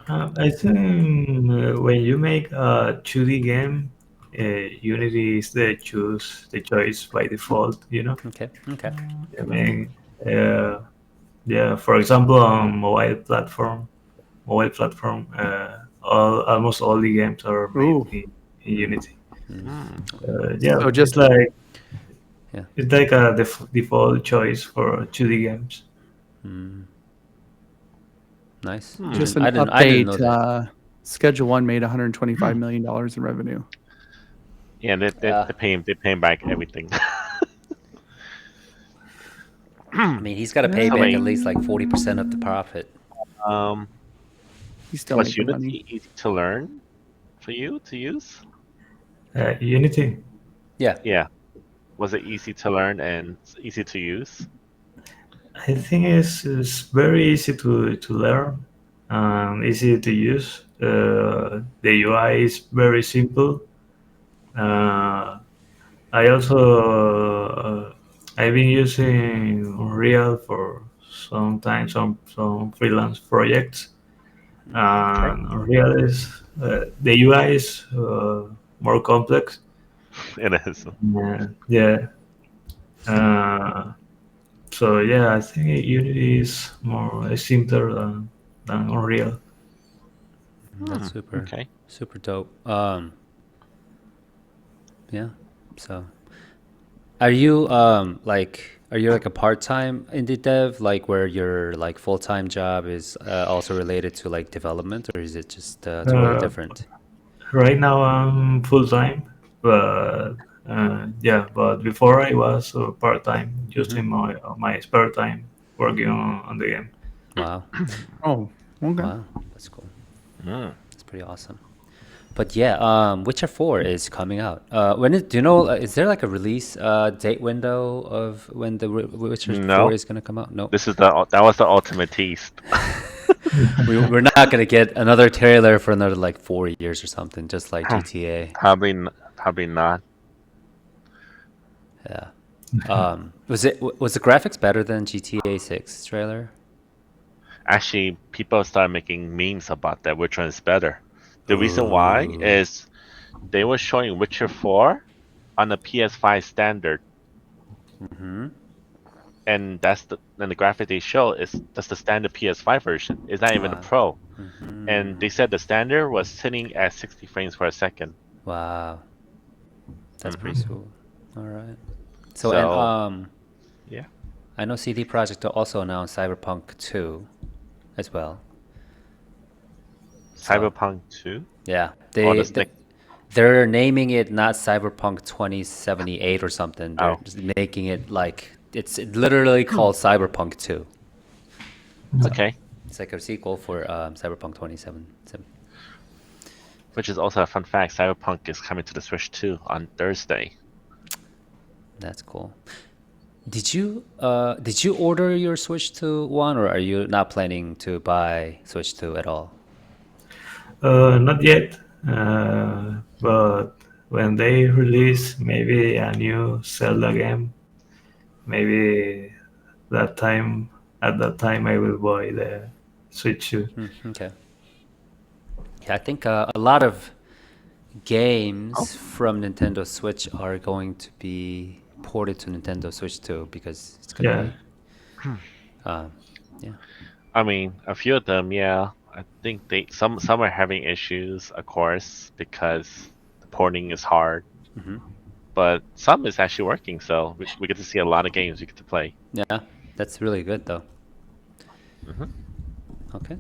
I think when you make a 2D game, Unity is the choice by default. You know. Okay. I mean, yeah. For example, on mobile platform, almost all the games are made in Unity. Yeah, so just like it's like a default choice for 2D games. Nice. Just an update. I didn't know that. Schedule 1 made $125 million in revenue. Yeah, they're paying back everything. I mean, he's got to pay back at least like 40% of the profit. He's still was making Unity money. easy to learn for you to use? Unity. Yeah. Was it easy to learn and easy to use? I think it's very easy to learn, easy to use. The UI is very simple. I also I've been using Unreal for some time, some freelance projects. Unreal is the UI is more complex. It is. Yeah. So yeah, I think Unity is more simpler than Unreal. That's super dope. Yeah. So, are you like a part-time indie dev, like where your like full-time job is also related to like development, or is it just totally different? Right now I'm full-time, but but before I was part-time, just in my spare time working on the game. Wow. Oh, okay. Wow, that's cool. That's pretty awesome. But yeah, Witcher 4 is coming out. Do you know? Is there like a release date window of when the Witcher 4 is going to come out? No. That was the ultimate tease. We're not going to get another trailer for another like 4 years or something, just like GTA. Probably not. Yeah. Was the graphics better than GTA 6 trailer? Actually, people started making memes about that. Which one is better? The reason why is they were showing Witcher 4 on the PS5 standard, and the graphic they show is that's the standard PS5 version. It's not even the Pro, and they said the standard was sitting at 60 frames per second. Wow, that's pretty cool. All right. So and yeah, I know CD Projekt also announced Cyberpunk 2 as well. Cyberpunk 2. Yeah, they're naming it not Cyberpunk 2078 or something. They're just making it like it's literally called Cyberpunk 2. Okay. It's like a sequel for Cyberpunk 2077. Which is also a fun fact. Cyberpunk is coming to the Switch 2 on Thursday. That's cool. Did you order your Switch 2, Juan, or are you not planning to buy Switch 2 at all? Not yet. But when they release maybe a new Zelda game, maybe at that time I will buy the Switch 2. Okay. Yeah, I think a lot of games from Nintendo Switch are going to be ported to Nintendo Switch 2 because it's gonna be. Yeah. I mean, a few of them, yeah. I think some are having issues, of course, because the porting is hard. But some is actually working, so we get to see a lot of games we get to play. Yeah, that's really good though. Okay.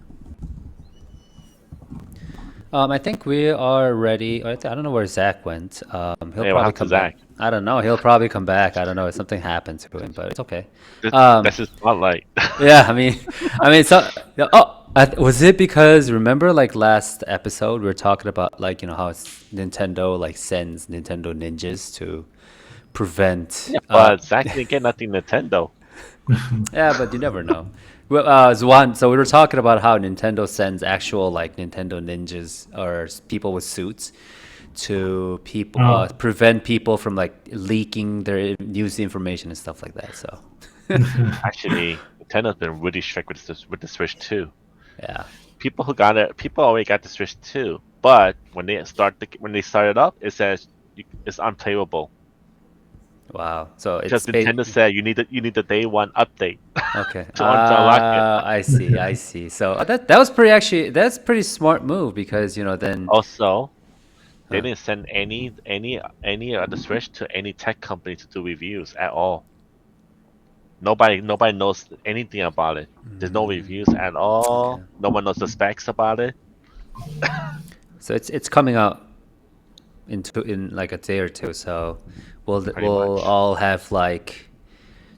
I think we are ready. I don't know where Zach went. He'll probably come back. I don't know. He'll probably come back. I don't know if something happened to him, but it's okay. That's his spotlight. Yeah, I mean, so. Was it because remember like last episode we were talking about like how Nintendo like sends Nintendo ninjas to prevent. Yeah, but Zach didn't get nothing Nintendo. Yeah, but you never know. Well, Juan, so we were talking about how Nintendo sends actual like Nintendo ninjas or people with suits to people prevent people from like leaking their news information and stuff like that. So actually, Nintendo's been really strict with the Switch 2. Yeah. People already got the Switch 2, but when they started up, it says it's unplayable. Wow. So it's because Nintendo said you need the day one update. Okay. to unlock it. I see. So that was that's pretty smart move because then also they didn't send any of the Switch to any tech company to do reviews at all. Nobody knows anything about it. There's no reviews at all. Okay. No one knows the specs about it. So it's coming out in like a day or two. So we'll all have like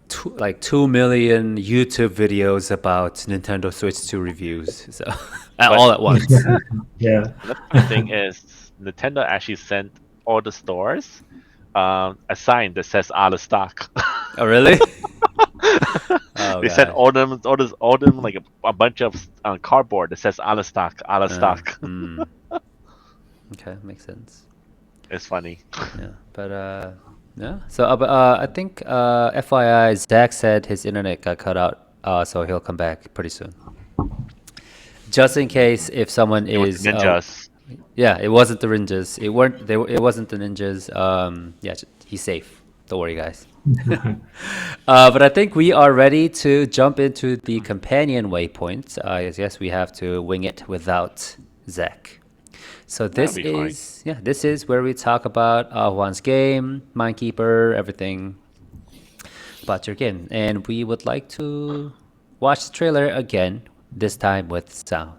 2 million YouTube videos about Nintendo Switch 2 reviews. So all at once. Yeah. The thing is, Nintendo actually sent all the stores a sign that says out of stock. Oh really? They said all them like a bunch of cardboard that says out of stock. Okay, makes sense. It's funny. Yeah, but yeah. So I think FYI, Zach said his internet got cut out, so he'll come back pretty soon. Just in case if someone is ninjas. Yeah, it wasn't the ninjas. It wasn't the ninjas. Yeah, he's safe. Don't worry, guys. But I think we are ready to jump into the companion waypoint. Yes, we have to wing it without Zach. So this is where we talk about Juan's game, Minekeeper, everything about your game, and we would like to watch the trailer again, this time with sound.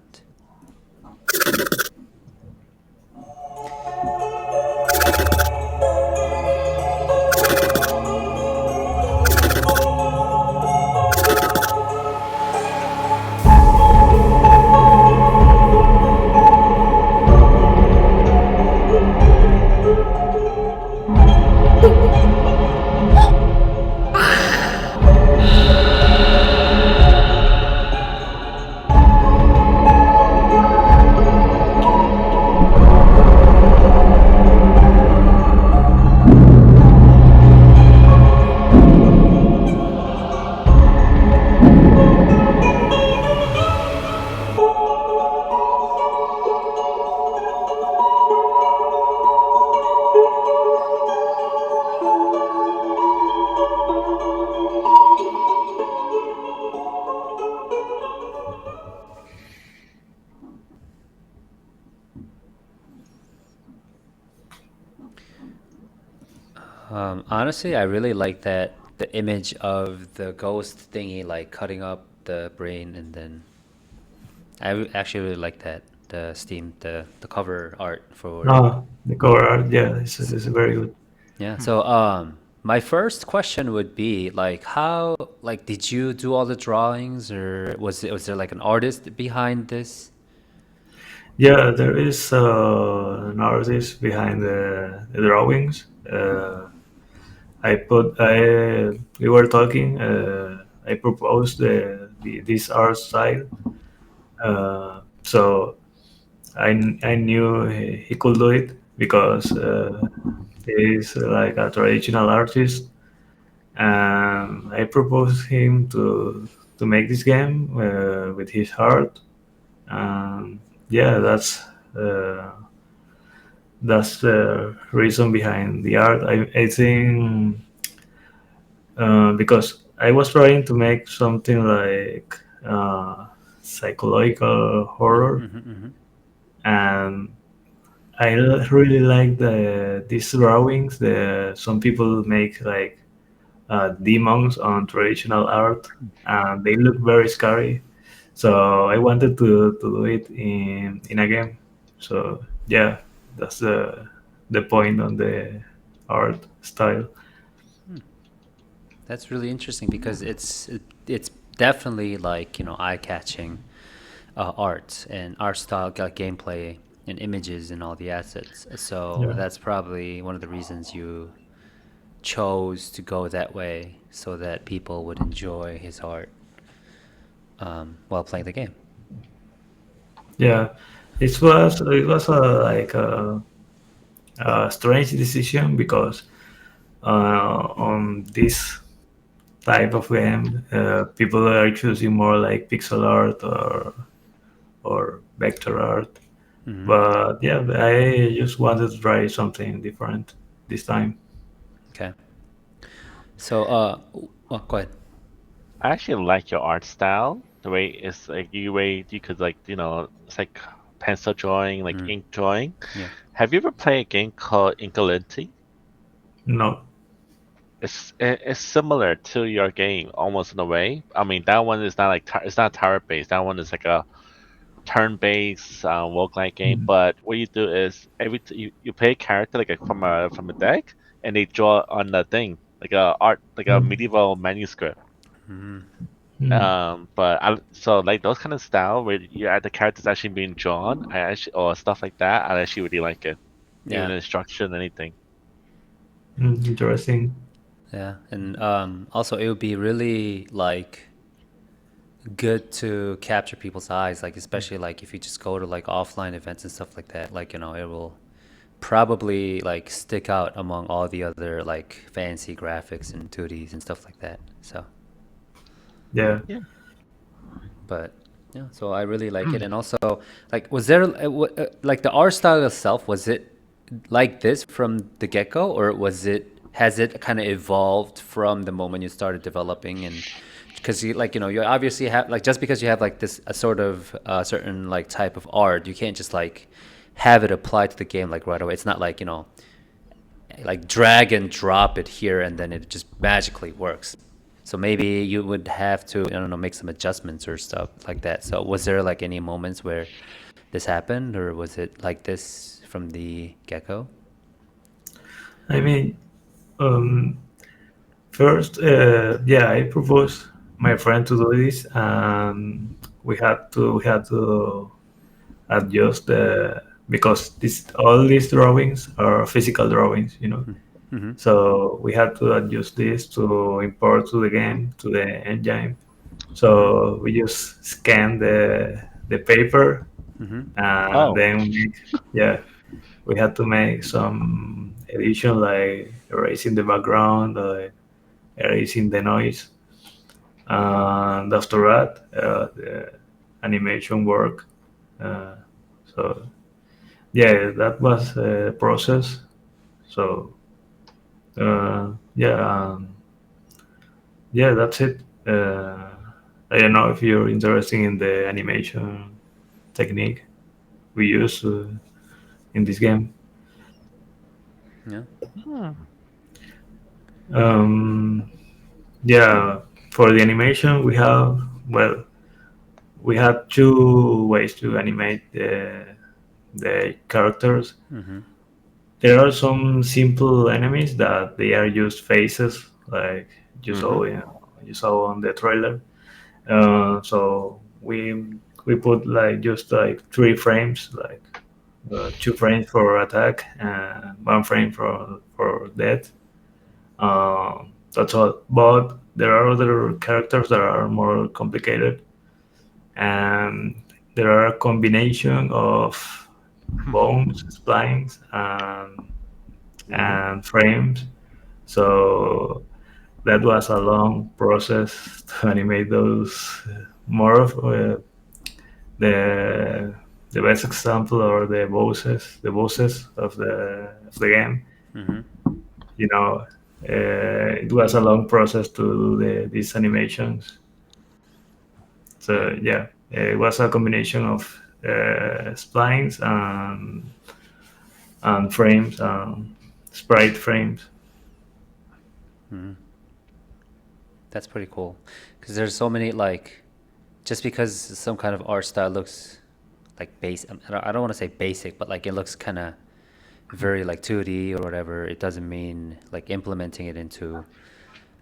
Honestly, I really like that the image of the ghost thingy like cutting up the brain, and then actually really like that the cover art for it. No, the cover art, yeah, it's very good. Yeah. So my first question would be like how like did you do all the drawings, or was there like an artist behind this? Yeah, there is an artist behind the drawings. We were talking. I proposed this art style. So I knew he could do it because he's like a traditional artist, and I proposed him to make this game with his heart. And yeah, uh, that's the reason behind the art. I think because I was trying to make something like psychological horror, Mm-hmm. and really like these drawings. Some people make like demons on traditional art, and they look very scary. So I wanted to do it in a game. So yeah, that's the point on the art style. That's really interesting because it's definitely like eye-catching art and art style, got gameplay and images and all the assets. So Yeah. that's probably one of the reasons you chose to go that way, so that people would enjoy his art while playing the game. Yeah, it was a strange decision because on this type of game, people are choosing more like pixel art or vector art. Hmm. But yeah, I just wanted to try something different this time. Okay. So, go ahead. I actually like your art style. The way it's like you could like it's like pencil drawing, like Mm, ink drawing. yeah. Have you ever played a game called Incolinity? No. It's similar to your game almost in a way. I mean that one is not like it's not tower based. That one is like a turn-based roguelike game. Mm. But what you do is you play a character like from a deck, and they draw on the thing like a Mm. medieval manuscript. Mm, Mm. But so like those kind of style where the characters actually being drawn, I actually or stuff like that, I actually really like it. Even yeah. the instruction, anything. Interesting. Yeah. And also it would be really like good to capture people's eyes, like especially like if you just go to like offline events and stuff like that, like it will probably like stick out among all the other like fancy graphics and 2Ds and stuff like that. So, Yeah. Yeah. but yeah, so I really like it. And also, like, was there like the art style itself? Was it like this from the get go, or has it kind of evolved from the moment you started developing? And because you obviously have like just because you have like this a sort of certain like type of art, you can't just like have it applied to the game like right away. It's not like like drag and drop it here and then it just magically works. So maybe you would have to, I don't know, make some adjustments or stuff like that. So was there like any moments where this happened, or was it like this from the get-go? I mean, um, first, yeah, I proposed my friend to do this, and we had to adjust because this all these drawings are physical drawings, you know. Mm-hmm. So we had to adjust this to import to the game to the engine. Mm-hmm. So we just scan the paper, Mm-hmm. and Oh, then yeah, we had to make some edition like erasing the background, erasing the noise, and after that, the animation work. Uh, so yeah, that was a process. So yeah, yeah, that's it. I don't know if you're interested in the animation technique we use in this game. Yeah. hmm. Um, yeah, for the animation, we had two ways to animate the characters. Mm-hmm. There are some simple enemies that they are just faces, like Mm-hmm. you saw on the trailer. So we put like just like 3 frames, like 2 frames for attack and 1 frame for death. That's all. But there are other characters that are more complicated, and there are a combination of bones, splines, and frames. So that was a long process to animate those. More of the the best example or the bosses of the game. Mm-hmm. You know, it was a long process to do these animations. Yeah. So yeah, it was a combination of splines and frames, sprite frames. Mm-hmm. That's pretty cool, because there's so many like, just because some kind of art style looks like I don't want to say basic, but like it looks kind of very like 2D or whatever, it doesn't mean like implementing it into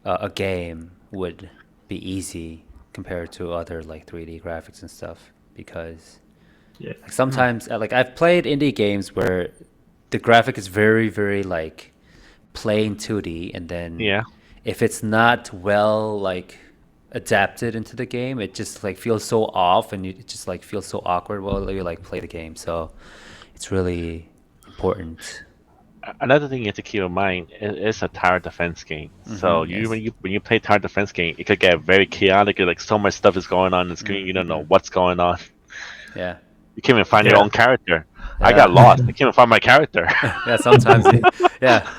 a game would be easy compared to other like 3D graphics and stuff. Because Yeah, like sometimes like I've played indie games where the graphic is very very like plain 2D, and then Yeah. if it's not well like adapted into the game, it just like feels so off, and it just like feels so awkward while you like play the game. So it's really important. Another thing you have to keep in mind, it is a tower defense game. So Mm-hmm, yes. when you play tower defense game, it could get very chaotic. Like so much stuff is going on the screen, you don't know what's going on. Yeah. You can't even find your yeah, own character. I Yeah. got lost. I can't even find my character. Yeah, sometimes yeah.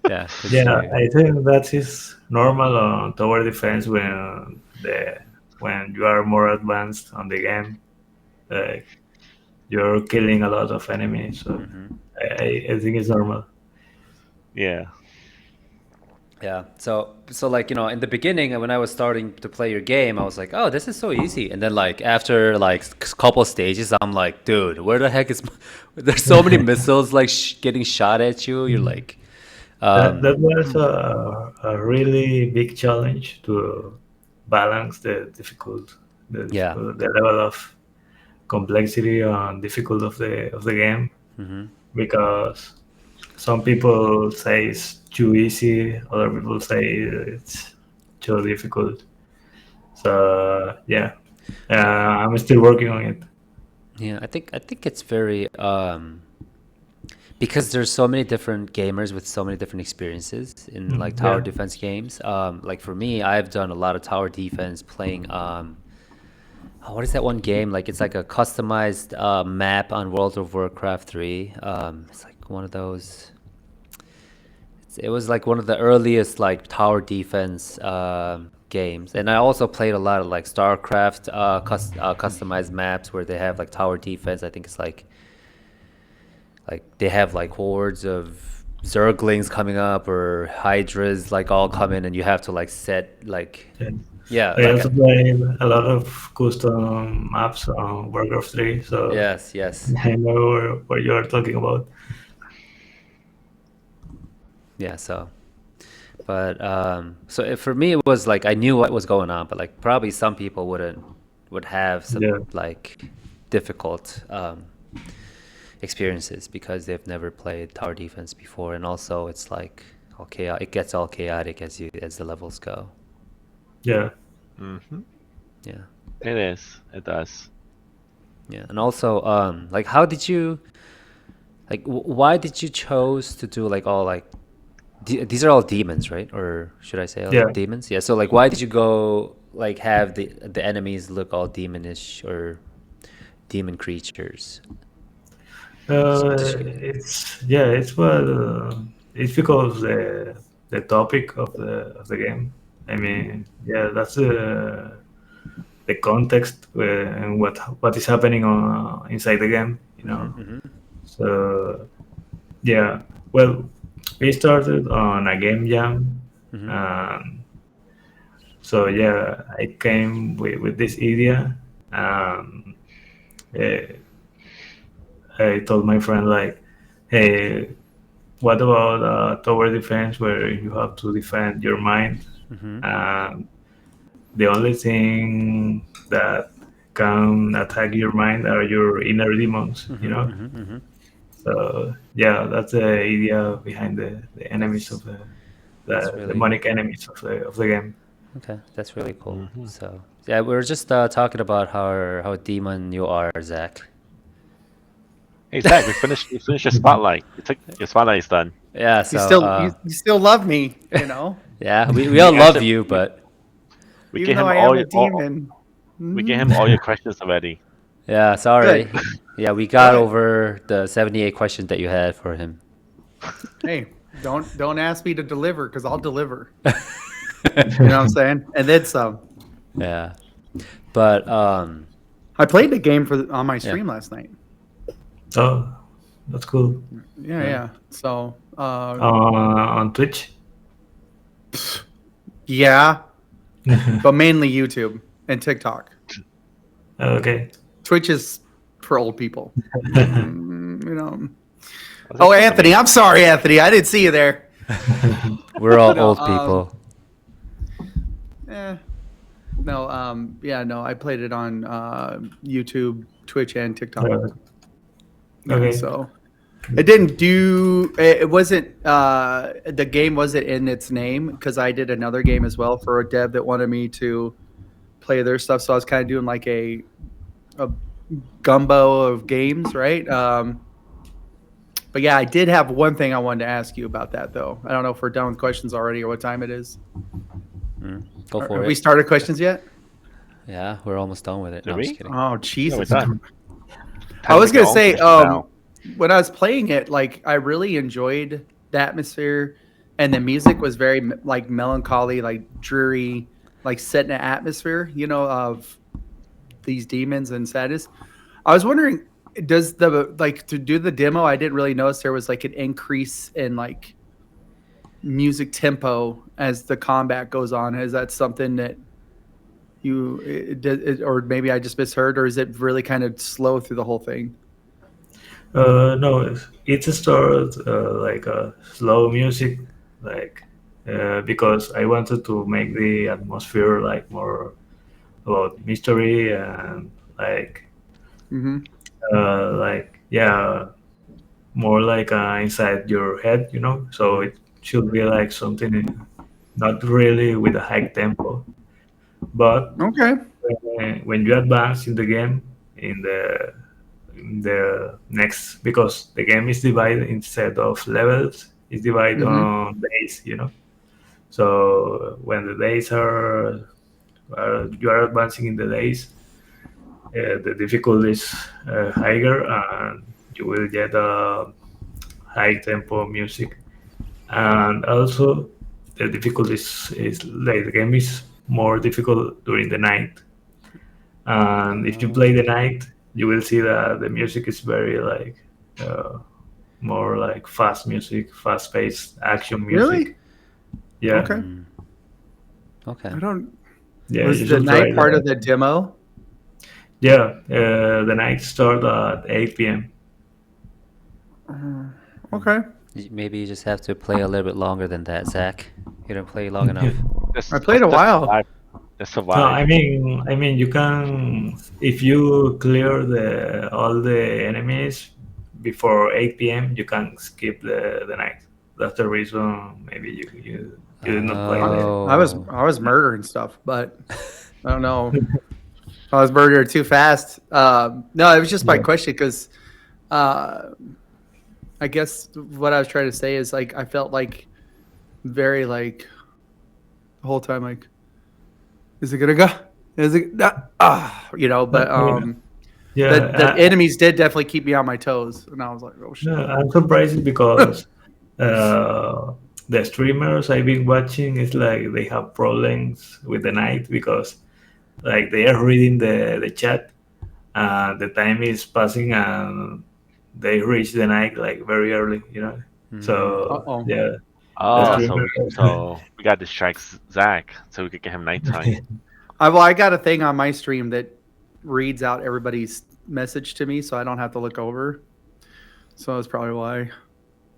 Yeah, because yeah. you I think that is normal on tower defense when you are more advanced on the game. Like you're killing a lot of enemies, so I think it's normal. Yeah. yeah. So like, in the beginning when I was starting to play your game, I was like, oh, this is so easy. And then like after like couple stages, I'm like, dude, where the heck is there's so many missiles like getting shot at you. You're like, That was a really big challenge to balance yeah. the level of complexity and difficult of the game, because some people say it's too easy, other people say it's too difficult. So yeah, I'm still working on it. Yeah, I think it's very because there's so many different gamers with so many different experiences in like tower Yeah. defense games. Like for me, I've done a lot of tower defense playing what is that one game? Like it's like a customized map on World of Warcraft 3. It's like one of those. It was like one of the earliest like tower defense games, and I also played a lot of like StarCraft customized maps where they have like tower defense. I think it's like they have like hordes of Zerglings coming up or Hydras like all come in, and you have to like set like Yeah. yeah I like also played a lot of custom maps on Warcraft 3, so yes I know what you are talking about. yeah. But for me, it was like I knew what was going on, but like probably some people would have some Yeah, like difficult experiences because they've never played tower defense before, and also it's like it gets all chaotic as the levels go. yeah. Yeah, It is. It does. yeah, and also like how did you like why did you chose to do like all like these are all demons, right? Or should I say all Yeah. demons? Yeah. So like, why did you go like have the enemies look all demonish or demon creatures? It's because the topic of the game. I mean, yeah, that's the context and what is happening inside the game. Mm-hmm, mm-hmm. So yeah, well, we started on a game jam. Mm-hmm. So yeah, I came with this idea. Eh, I told my friend like, hey, what about tower defense where you have to defend your mind? Mm-hmm. And the only thing that can attack your mind are your inner demons, Mm-hmm. you know? Mm-hmm. Mm-hmm. So yeah, that's the idea behind the enemies That's of that's the really demonic enemies of the game. okay. That's really cool. Mhm. So yeah, we were just talking about how demon you are, Zach. Hey Zach, we finished your spotlight. Your spotlight is done. Yeah. You So still you still love me, yeah, we We all love answered. you, but We even gave though him I all am a your demon. we gave Mhm. him all your questions already. yeah, sorry. Good. Yeah, we got Good. over the 78 questions that you had for him. Hey, don't ask me to deliver because I'll deliver. You know what I'm saying? And then some. Yeah. But I played the game on my yeah. stream last night. Oh, that's cool. Yeah. So, On Twitch. yeah, but mainly YouTube and TikTok. Okay. Twitch is for old people. You know. What's Oh, that Anthony, company? I'm sorry, Anthony. I didn't see you there. We're all No, old people. Yeah, no. I played it on YouTube, Twitch, and TikTok. Yeah, Okay. so it didn't do. It wasn't. The game wasn't in its name because I did another game as well for a dev that wanted me to play their stuff. So I was kind of doing like a gumbo of games, right? But yeah, I did have one thing I wanted to ask you about that though. I don't know if we're done with questions already or what time it is. Go for Have it. we started questions yet? Yeah, we're almost done with it. No, Did I'm just we? kidding. Oh, Yeah, we're Jesus. done. I was Time gonna to make say, our own questions now. when I was playing it, like I really enjoyed the atmosphere, and the music was very like melancholy, like dreary, like setting an atmosphere, of these demons and sadness. I was wondering, does the like to do the demo? I didn't really notice there was like an increase in like music tempo as the combat goes on. Is that something that or maybe I just misheard, or is it really kind of slow through the whole thing? No, it started like a slow music, like because I wanted to make the atmosphere like more about mystery and Mm-hmm. like yeah, more like inside your head, you know. So it should be like something not really with a high tempo, but Okay. when you advance in the game in the next, because the game is divided instead of levels, it's divided Mm-hmm. on days, you know. So when the days you are advancing in the days, the difficulty is higher, and you will get a high tempo music. And also the difficulty is like the game is more difficult during the night. And if you play the night, you will see that the music is very like uh, more like fast music, fast paced action Really? music. Yeah, Okay. Okay. I don't. yeah, Was you the should try night part of that. the demo? Yeah, the night start at 8 p.m. Okay. Maybe you just have to play a little bit longer than that, Zach. You didn't play long enough. Just, I played a just while. survive. Just No, survive. I mean, you can, if you clear all the enemies before 8 p.m., you can skip the night. That's the reason maybe you did not play the. Oh. I was murdering stuff, but I don't know. I was murdering too fast. No, it was just my Yeah. question because I guess what I was trying to say is like I felt like very like the whole time like, is it gonna go? Is it not? But Yeah, the enemies did definitely keep me on my toes, and I was like, oh shit. no, I'm surprised because uh, the streamers I've been watching is like they have problems with the night because like they are reading the chat, the time is passing and they reach the night like very early, you know. So yeah. Oh, the so we got to distract Zach so we could get him nighttime. I got a thing on my stream that reads out everybody's message to me, so I don't have to look over. So that's probably why.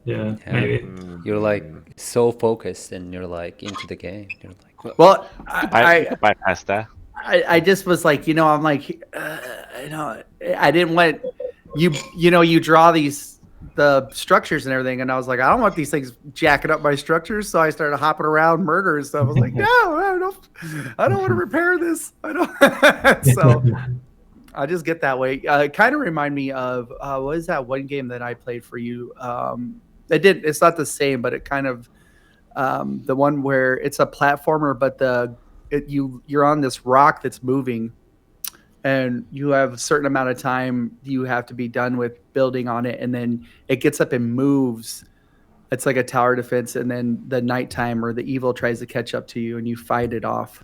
Yeah, maybe. You're like so focused and you're like into the game. You're like, Well, I could bypass that. I just was like, I'm like, I didn't want you draw the structures and everything, and I was like, I don't want these things jacking up my structures, so I started hopping around, murder and stuff. I was like, no, I don't want to repair this. I don't. So I just get that way. It kind of remind me of what is that one game that I played for you? It's not the same, but it kind of the one where it's a platformer, but you're on this rock that's moving, and you have a certain amount of time you have to be done with building on it, and then it gets up and moves. It's like a tower defense, and then the nighttime or the evil tries to catch up to you, and you fight it off.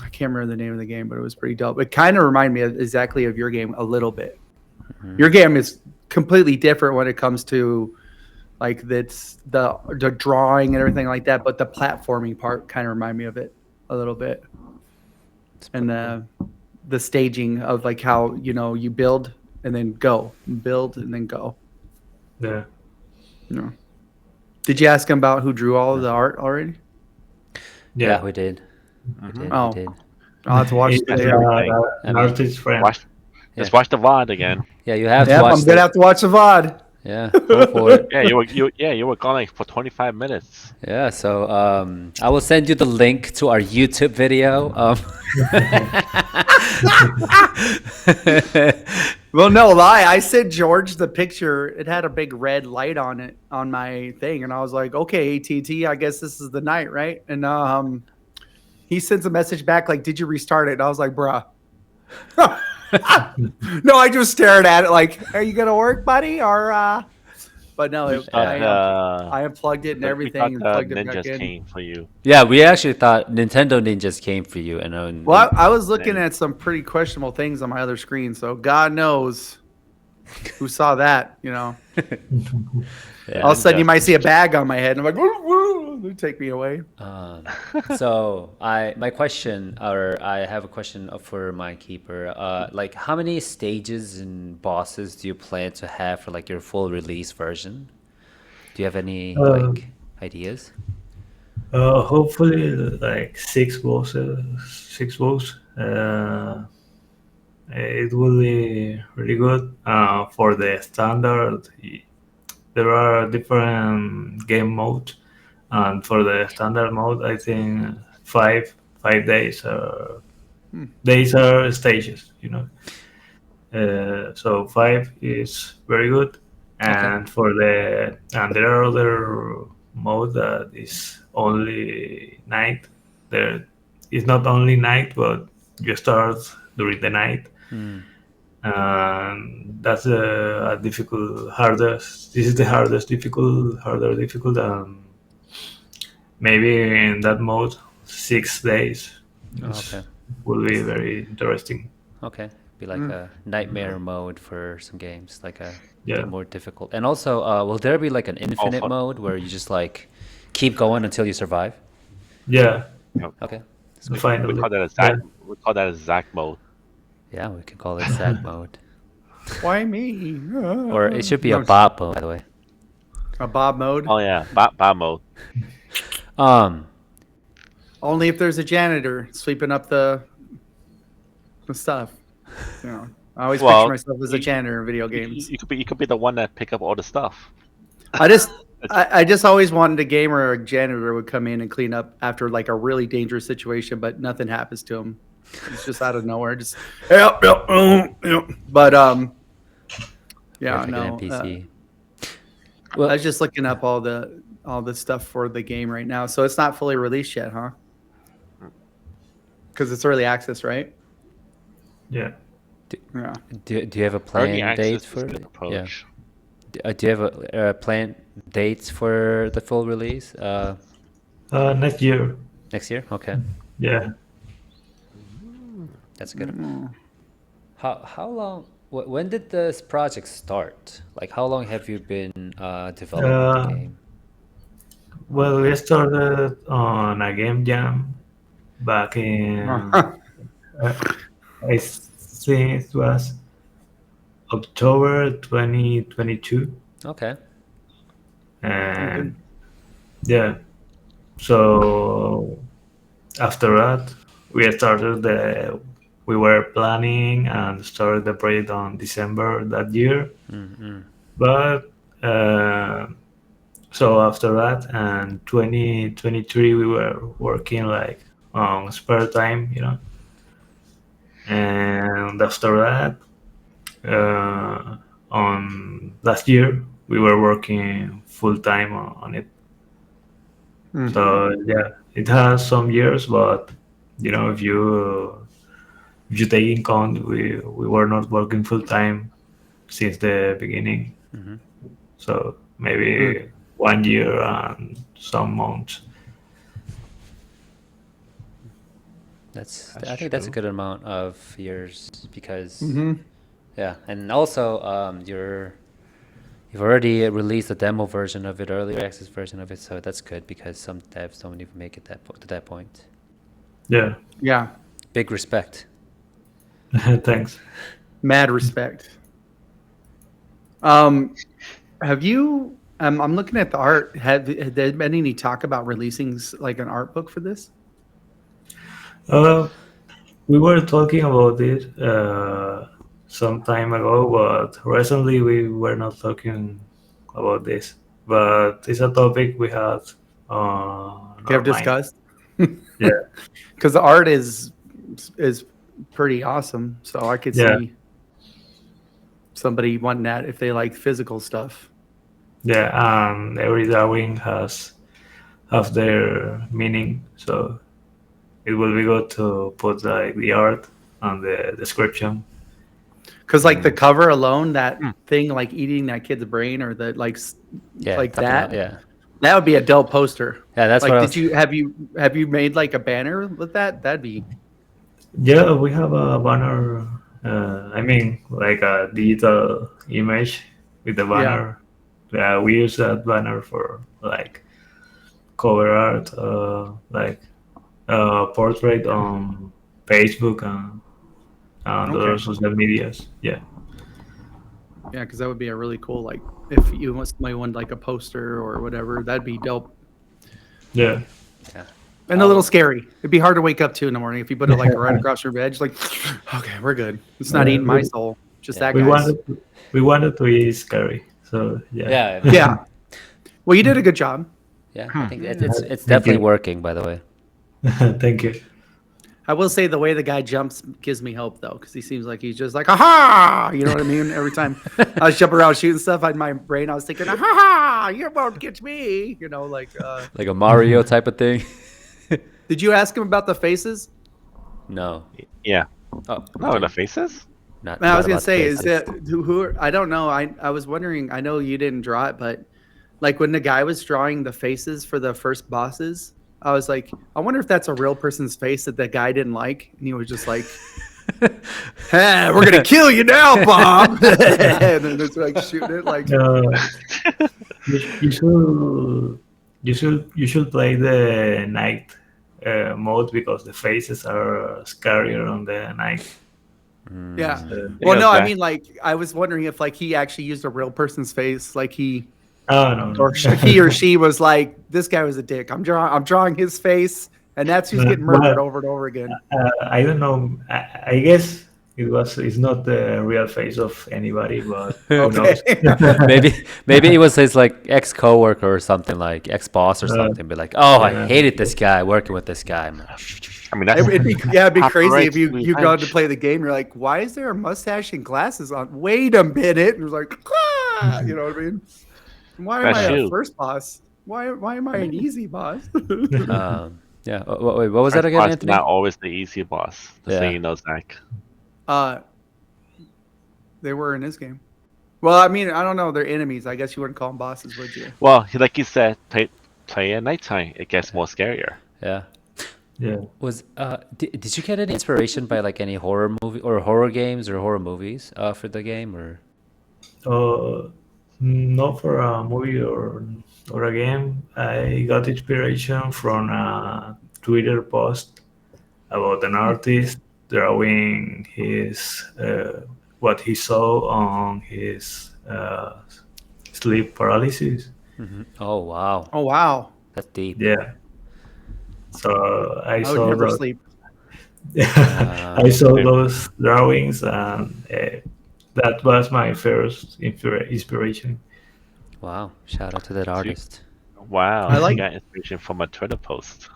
I can't remember the name of the game, but it was pretty dope. It kind of reminded me exactly of your game a little bit. Mm-hmm. Your game is completely different when it comes to like that's the drawing and everything like that, but the platforming part kind of remind me of it a little bit. And the staging of like how you build and then go, build and then go. Yeah. No. Did you ask him about who drew all of the art already? Yeah, we did. We did. I'll have to watch an artist friend. Just watch the VOD again. Yeah, you have to watch. I'm gonna have to watch the VOD. Yeah, go for it. Yeah, you were gone like for 25 minutes. Yeah, so I will send you the link to our YouTube video. Well, no lie, I sent George the picture. It had a big red light on it on my thing, and I was like, "Okay, AT&T, I guess this is the night, right?" And he sends a message back like, "Did you restart it?" And I was like, "Bruh." No, I just stared at it like, "Are you gonna work, buddy?" Or but no, I unplugged it and everything and plugged it back in. Came for you. Yeah, we actually thought Nintendo Ninjas came for you, and well, I was looking at some pretty questionable things on my other screen, so God knows who saw that. Yeah, all of a sudden you might see a bag on my head, and I'm like, "Woo, take me away." So I have a question for my keeper. Like, how many stages and bosses do you plan to have for like your full release version? Do you have any like ideas? Hopefully, like 6 bosses. 6 bosses. It will be really good. For the standard, there are different game modes. And for the standard mode, I think 5 days are stages, So 5 is very good. And and there are other mode that is only night. There is not only night, but you start during the night. And that's a hardest. This is the harder difficult. Maybe in that mode, 6 days will be very interesting. Okay, be like a nightmare mode for some games, like a bit more difficult. And also, will there be like an infinite mode where you just like keep going until you survive? Yeah. Okay. We call that a Zach mode. Yeah, we can call it Zach mode. Why me? Or it should be a Bob mode, by the way. A Bob mode? Oh yeah, Bob mode. Only if there's a janitor sweeping up the stuff. I always picture myself as a janitor in video games. You could be the one that pick up all the stuff. I just always wanted a gamer or a janitor would come in and clean up after like a really dangerous situation, but nothing happens to him. It's just out of nowhere. Just yep. But yeah, no. NPC. Well, I was just looking up all the stuff for the game right now. So it's not fully released yet, huh? Because it's early access, right? Yeah. Do you have a planned date for it? Yeah. Do you have a planned dates for the full release? Next year. Next year? Okay. Yeah. That's good. How long? When did this project start? Like, how long have you been developing the game? Well, we started on a game jam back in, I think it was October 2022. Okay. And yeah, so after that, we were planning and started the project on December that year. But so after that, and 2023, we were working like on spare time, And after that, on last year, we were working full time on it. So yeah, it has some years, but if you take in count, we were not working full time since the beginning. So maybe 1 year and some months. I think that's a good amount of years because yeah, and also you've already released a demo version of it, early access version of it, so that's good because some devs don't even make it to that point. Yeah. Yeah. Big respect. Thanks. Mad respect. Have you? I'm looking at the art. Had there been any talk about releasing like an art book for this? We were talking about it some time ago, but recently we were not talking about this. But it's a topic we had have discussed. Yeah, because the art is pretty awesome. So I could see somebody wanting that if they like physical stuff. Yeah, and every drawing have their meaning, so it will be good to put like the art and the description. Because like the cover alone, that thing like eating that kid's brain or the like that, that would be a dope poster. Yeah, that's like. What have you made like a banner with that? That'd be. Yeah, we have a banner. Like a digital image with the banner. Yeah, we use that banner for like cover art, like portrait on Facebook and other social medias. Yeah. Yeah, because that would be a really cool, like, if you might want like a poster or whatever, that'd be dope. Yeah. Yeah. And a little scary. It'd be hard to wake up to in the morning if you put it like right across your bed. Like, okay, we're good. It's not eating my soul. Just that guy's. We wanted to be scary. So yeah. Yeah. Well, you did a good job. Yeah, I think it's definitely working, by the way. Thank you. I will say the way the guy jumps gives me hope though, because he seems like he's just like, aha! You know what I mean? Every time I was jumping around shooting stuff, in my brain I was thinking, aha! You won't get me. You know, like a Mario type of thing. Did you ask him about the faces? No. Yeah. Oh, no, the faces. I was gonna say, is that who? I don't know. I was wondering. I know you didn't draw it, but like when the guy was drawing the faces for the first bosses, I was like, I wonder if that's a real person's face that guy didn't like, and he was just like, "Hey, we're gonna kill you now, Bob," and then it's like shooting it like. You should play the night mode because the faces are scarier on the night. Yeah. Well, no, I mean, like, I was wondering if like he actually used a real person's face, like he. Oh no. Or he or she was like, "This guy was a dick. I'm drawing his face, and that's who's getting murdered over and over again." I don't know. I guess it's not the real face of anybody, but who knows? maybe it was his like ex coworker or something, like ex boss or something. Be like, oh, I hated this guy working with this guy. I mean, it'd be crazy if you go to play the game. You're like, why is there a mustache and glasses on? Wait a minute, and it's like, you know what I mean? Why am I a first boss? Why am I an easy boss? Yeah. Wait, what was that again, Anthony? Not always the easy boss. Just so you know, Zach. They were in this game. Well, I mean, I don't know. They're enemies. I guess you wouldn't call them bosses, would you? Well, like you said, play at nighttime. It gets more scarier. Yeah. Yeah. Was did you get any inspiration by like any horror movie or horror games or horror movies for the game or? Not for a movie or a game. I got inspiration from a Twitter post about an artist drawing his what he saw on his sleep paralysis. Oh wow, Oh wow. that's deep. Yeah. So I I would saw never those. sleep. I saw those drawings, and that was my first inspiration. Wow, shout out to that artist. Wow, I you like got inspiration from a Twitter post.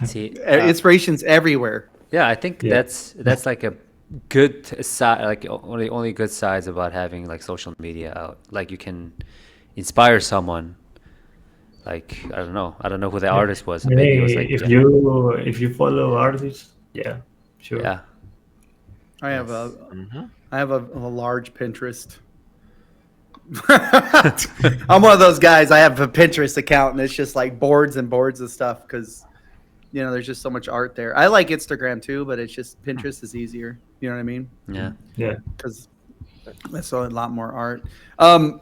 See, inspirations everywhere. yeah, I think Yeah. that's like a good side, like only good sides about having like social media out. Like you can inspire someone. Like I don't know who the artist was. Maybe it was like If you follow artists, yeah, sure. yeah, I have yes. a large Pinterest. I'm one of those guys. I have a Pinterest account, and it's just like boards and boards of stuff because there's just so much art there. I like Instagram too, but it's just Pinterest is easier. You know what I mean? Yeah. Yeah. Because that's a lot more art.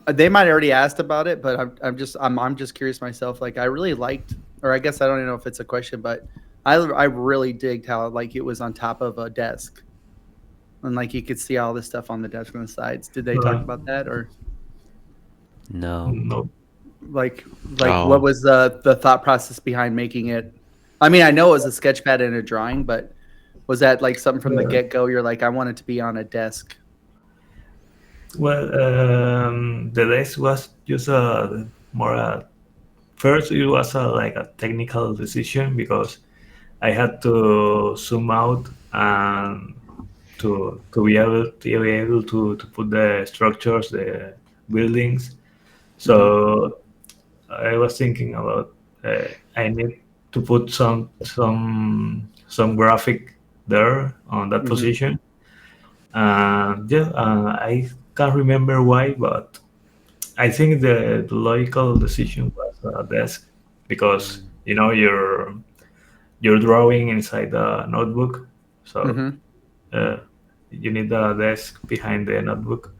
They might already asked about it, but I'm just curious myself. Like I really liked, or I guess I don't even know if it's a question, but I really digged how like it was on top of a desk, and like you could see all this stuff on the desk on the sides. Did they talk about that or? No. No. Like what was the thought process behind making it? I mean, I know it was a sketch pad and a drawing, but was that like something from the get-go? You're like, I want it to be on a desk. Well, the desk was just first it was like a technical decision because I had to zoom out and to be able to put the structures, the buildings. So I was thinking about I need to put some graphic there on that position. I can't remember why, but I think the logical decision was a desk because you're drawing inside the notebook, so you need a desk behind the notebook.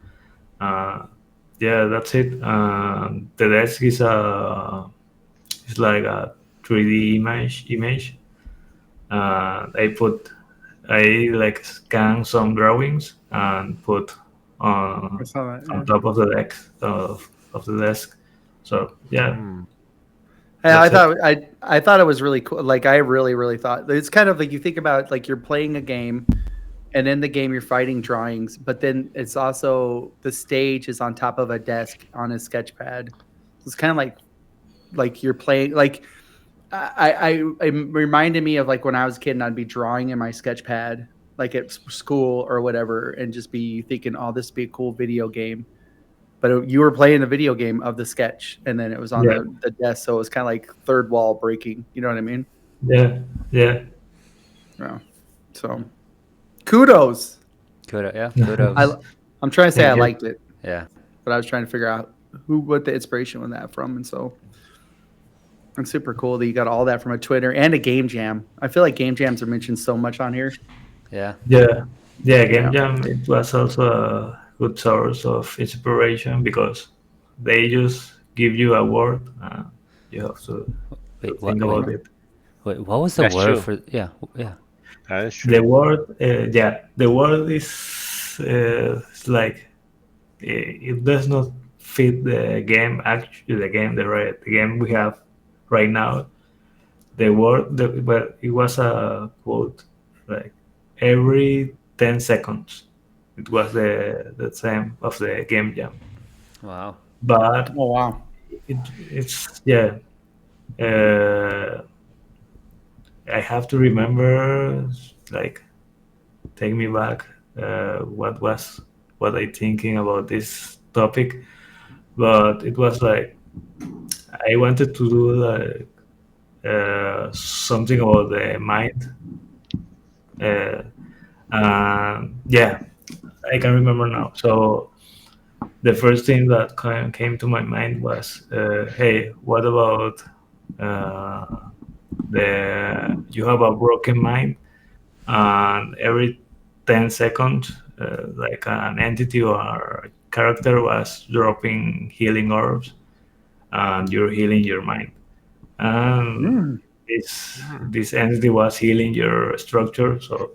That's it. The desk is it's like a 3D image. I like scan some drawings and put I saw that. on top of the desk. So yeah. I thought it was really cool. Like I really thought it's kind of like you think about like you're playing a game, and in the game you're fighting drawings, but then it's also the stage is on top of a desk on a sketch pad. So it's kind of like you're playing like. It reminded me of like when I was a kid and I'd be drawing in my sketch pad, like at school or whatever, and just be thinking, oh, this would be a cool video game. But you were playing the video game of the sketch, and then it was on the desk, so it was kind of like third wall breaking. You know what I mean? Yeah. Yeah. So, kudos. Kudos. I'm trying to say I liked it. Yeah. But I was trying to figure out what the inspiration was that from, and so. It's super cool that you got all that from a Twitter and a game jam. I feel like game jams are mentioned so much on here. Yeah. Game jam. It was also a good source of inspiration because they just give you a word. You have to think about it. Wait, what was the word for? Yeah. That is true. The word, the word is like it does not fit the game. Actually, the game we have right now, but it was a quote like every 10 seconds. It was the same of the game jam. Wow. But it's I have to remember, like, take me back. What I thinking about this topic, but it was like I wanted to do like something about the mind. I can remember now. So the first thing that came to my mind was, hey, what about you have a broken mind, and every 10 seconds, like an entity or character was dropping healing orbs, and you're healing your mind. And this entity was healing your structure. So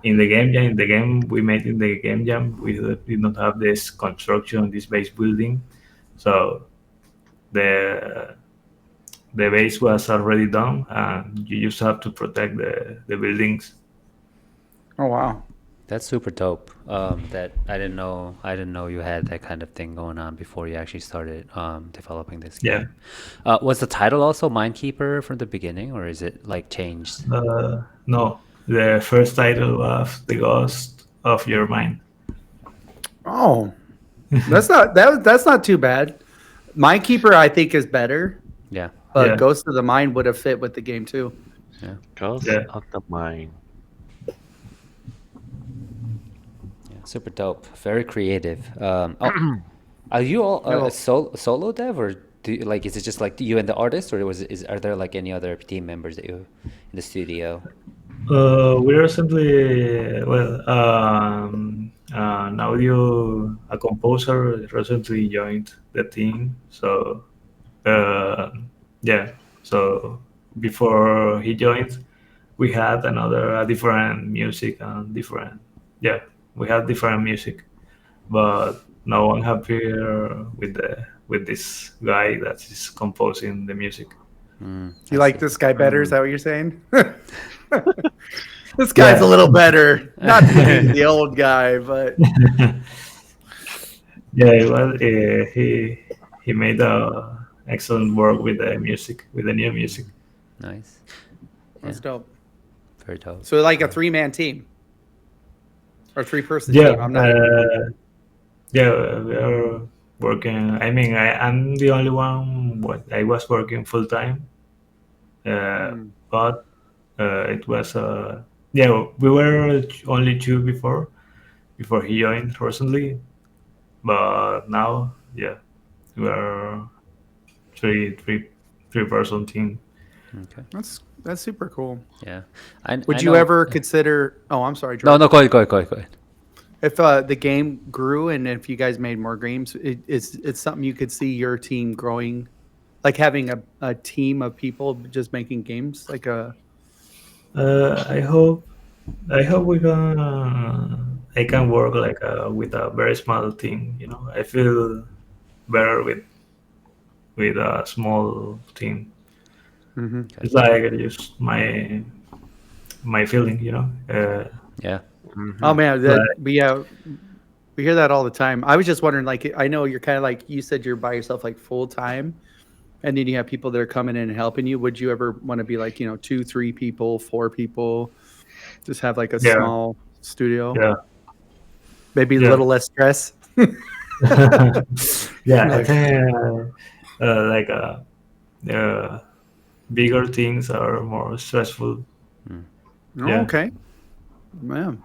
in the game we made in the game jam, we did not have this construction, this base building. So the the base was already done, and you just have to protect the buildings. Oh wow. That's super dope. That I didn't know you had that kind of thing going on before you actually started developing this Yeah. game. Was the title also Minekeeper from the beginning, or is it like changed? No, the first title was The Ghost of Your Mind. Oh, that's not too bad. Minekeeper, I think, is better, Yeah, but Yeah. Ghost of the Mind would have fit with the game too. yeah, Ghost Yeah. of the Mind. yeah. Super dope. Very creative. Are you all a solo dev, or is it just like you and the artist, or are there like any other team members that you in the studio? We recently, an a composer recently joined the team. So, yeah. So before he joined, we had a different music and different, yeah, we had different music, but now I'm happier with this guy that is composing the music. You like this guy better? Is that what you're saying? This guy's a little better. Not the old guy, but Yeah, well, he made excellent work with the music, with the new music. Nice. that's dope. Very dope. So like a 3-man team or 3-person Yeah, team. I'm not. yeah, we are working. I mean, I'm the only one. I was working full time, but it was yeah. We were only two before he joined recently, but now, yeah, we are three person team. Okay. That's super cool. Yeah. Would you ever consider? Oh, I'm sorry, No, George. no. Go ahead. If the game grew and if you guys made more games, it's something you could see your team growing, like having a team of people just making games, like a. I hope I can work like with a very small team. I feel better with a small team. It's like just my feeling. Yeah. Oh man, Right. we hear that all the time. I was just wondering, like, I know you're kind of like you said you're by yourself like full time, and then you have people that are coming in and helping you. Would you ever want to be like 2, 3 people, 4 people, just have like a Yeah. small studio? Yeah. Maybe a Yeah. little less stress. Yeah, I think like bigger things are more stressful. Oh, Yeah. okay. Man,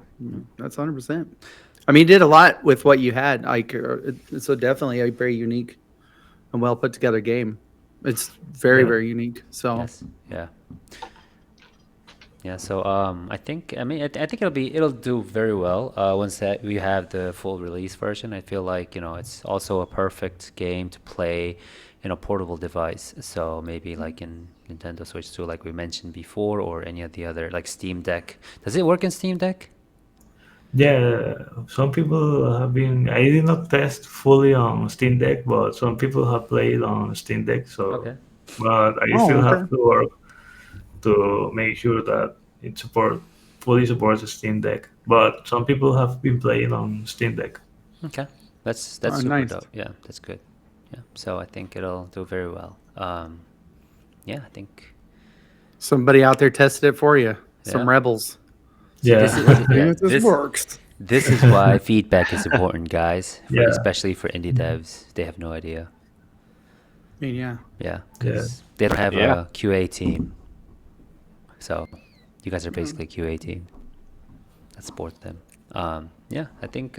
that's 100%. I mean, you did a lot with what you had. Like, so definitely a very unique and well put together game. It's very, Yeah. very unique. So, Yes. Yeah. Yeah. So I think I think it'll do very well once that we have the full release version. I feel like it's also a perfect game to play in a portable device. So maybe like in Nintendo Switch 2, like we mentioned before, or any of the other like Steam Deck. Does it work in Steam Deck? Yeah, some people have been. I did not test fully on Steam Deck, but some people have played on Steam Deck. So, Okay. but I still have to work to make sure that it fully supports Steam Deck. But some people have been playing on Steam Deck. Okay. That's super nice. dope. Yeah, that's good. Yeah. So I think it'll do very well. Yeah, I think. somebody out there tested it for you. Some Yeah. rebels. Yeah, This works. This is why feedback is important, guys. Yeah. Especially for indie devs. They have no idea. I mean, yeah. Yeah, because they don't have Yeah. a QA team. So you guys are basically a QA team that supports them. Yeah, I think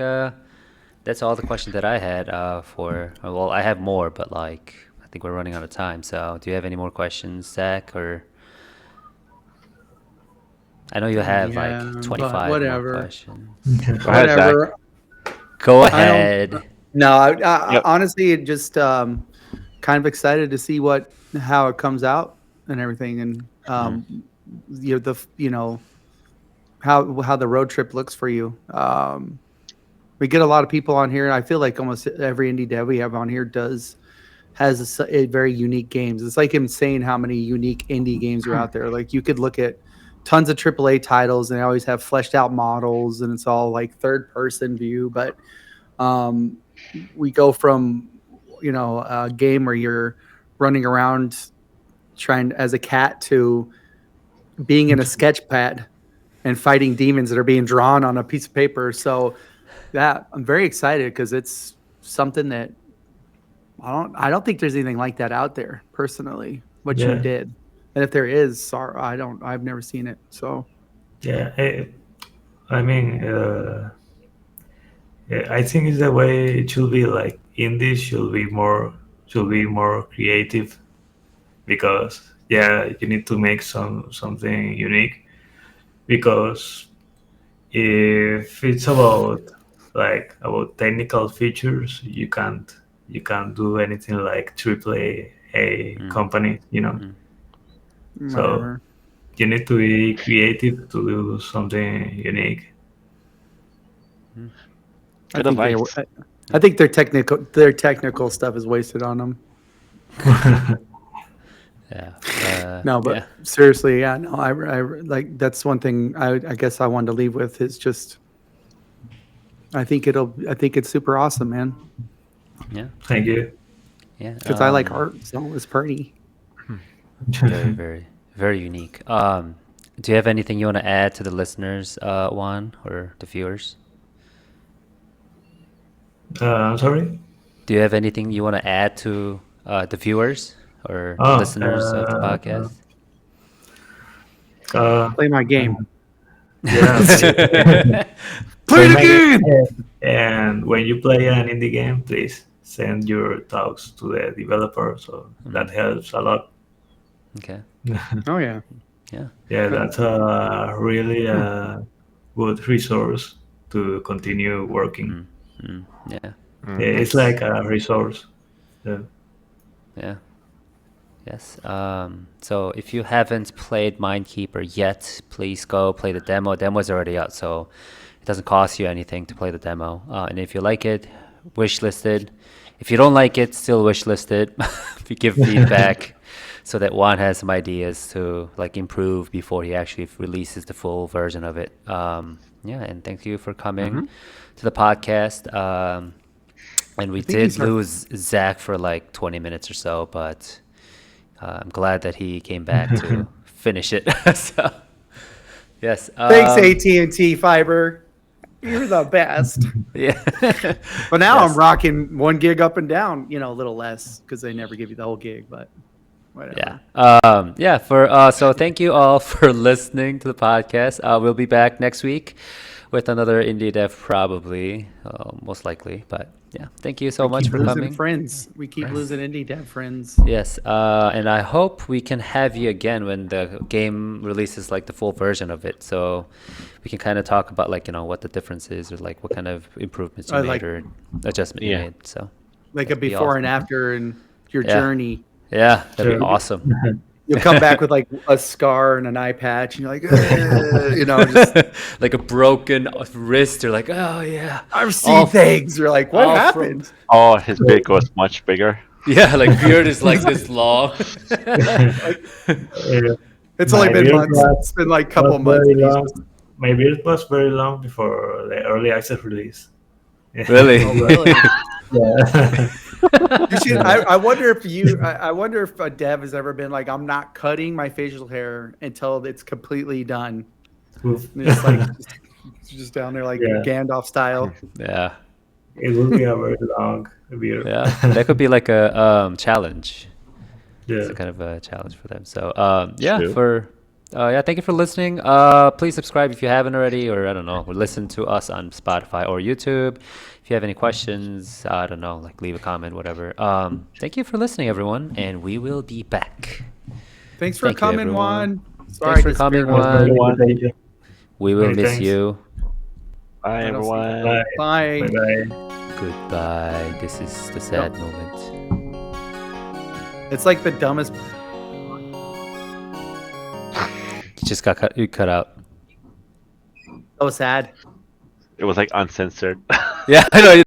that's all the questions that I had well, I have more, but like I think we're running out of time. So do you have any more questions, Zach, or I know you have Yeah, like but 25 more whatever. questions. Go ahead, Zach. Whatever. Go I don't. ahead. No, I Yep. honestly just kind of excited to see how it comes out and everything, and how the road trip looks for you. We get a lot of people on here. I feel like almost every indie dev we have on here has a very unique games. It's like insane how many unique indie games are out there. Like you could look at tons of AAA titles and they always have fleshed out models and it's all like third person view. But we go from a game where you're running around trying as a cat to being in a sketch pad and fighting demons that are being drawn on a piece of paper. So that I'm very excited because it's something that I don't think there's anything like that out there personally, what you did. And if there is, sorry, I've never seen it. So Yeah, I mean, I think it's the way it should be. Like indies should be more creative because you need to make something unique. Because if it's about technical features, you can't do anything like AAA company, So whatever. you need to be creative to do something unique. Good advice. I think their technical stuff is wasted on them. Yeah. No, but seriously, yeah, no, I like that's one thing I guess I wanted to leave with is just I think it's super awesome, man. Yeah. Thank you. Yeah. Because I like art, so it's pretty. Very, very, very unique. Do you have anything you want to add to the listeners, Juan, or the viewers? I'm sorry. Do you have anything you want to add to the viewers or listeners of the podcast? Play my game. Yeah. Play the game. And when you play an indie game, please send your talks to the developer. So that helps a lot. Okay. Oh yeah. Yeah. Yeah, that's a really good resource to continue working. Yeah. It's like a resource. Yeah. Yeah. Yes. So if you haven't played Mindkeeper yet, please go play the demo. Demo is already out, so it doesn't cost you anything to play the demo. And if you like it, wishlist it. If you don't like it, still wishlist it. If you give feedback, so that Juan has some ideas to like improve before he actually releases the full version of it. Yeah, and thank you for coming to the podcast. And we did lose Zach for like 20 minutes or so, but I'm glad that he came back to finish it. So, yes. Thanks, AT&T Fiber. You're the best. Yeah. But now I'm rocking 1 gig up and down. A little less because they never give you the whole gig. But whatever. Yeah. So thank you all for listening to the podcast. We'll be back next week with another indie dev, probably, most likely. But yeah, thank you so much for coming. Friends, we keep losing indie dev friends. Yes, and I hope we can have you again when the game releases like the full version of it, so we can kind of talk about like what the difference is or like what kind of improvements you made or adjustment you made. So like a before and after and your journey. Yeah, that'd be awesome. You'll come back with like a scar and an eye patch, and you're like, just like a broken wrist. You're like, oh yeah, I've seen things. You're like, what happened? His beard was much bigger. Yeah, like beard is like this long. It's only been months. It's been like a couple of months. My beard was very long before the early access release. Really? Oh, really? Yeah. You should, I wonder if a dev has ever been like, I'm not cutting my facial hair until it's completely done. It's like just down there like Gandalf style. Yeah. It will be a very long beard. Yeah, that could be like a challenge. Yeah. It's a kind of a challenge for them. So thank you for listening. Please subscribe if you haven't already, or I don't know, or listen to us on Spotify or YouTube. If you have any questions, I don't know, like leave a comment, whatever. Thank you for listening, everyone, and we will be back. Thanks for coming, Juan. Sorry, for coming, disappeared. Juan. Invitation. We will Many miss thanks. you. Bye, I don't see- everyone. Bye. Bye. Bye-bye. Goodbye. This is the sad moment. It's like the dumbest. You just got cut. You cut out. So sad. It was like uncensored. Yeah, I know.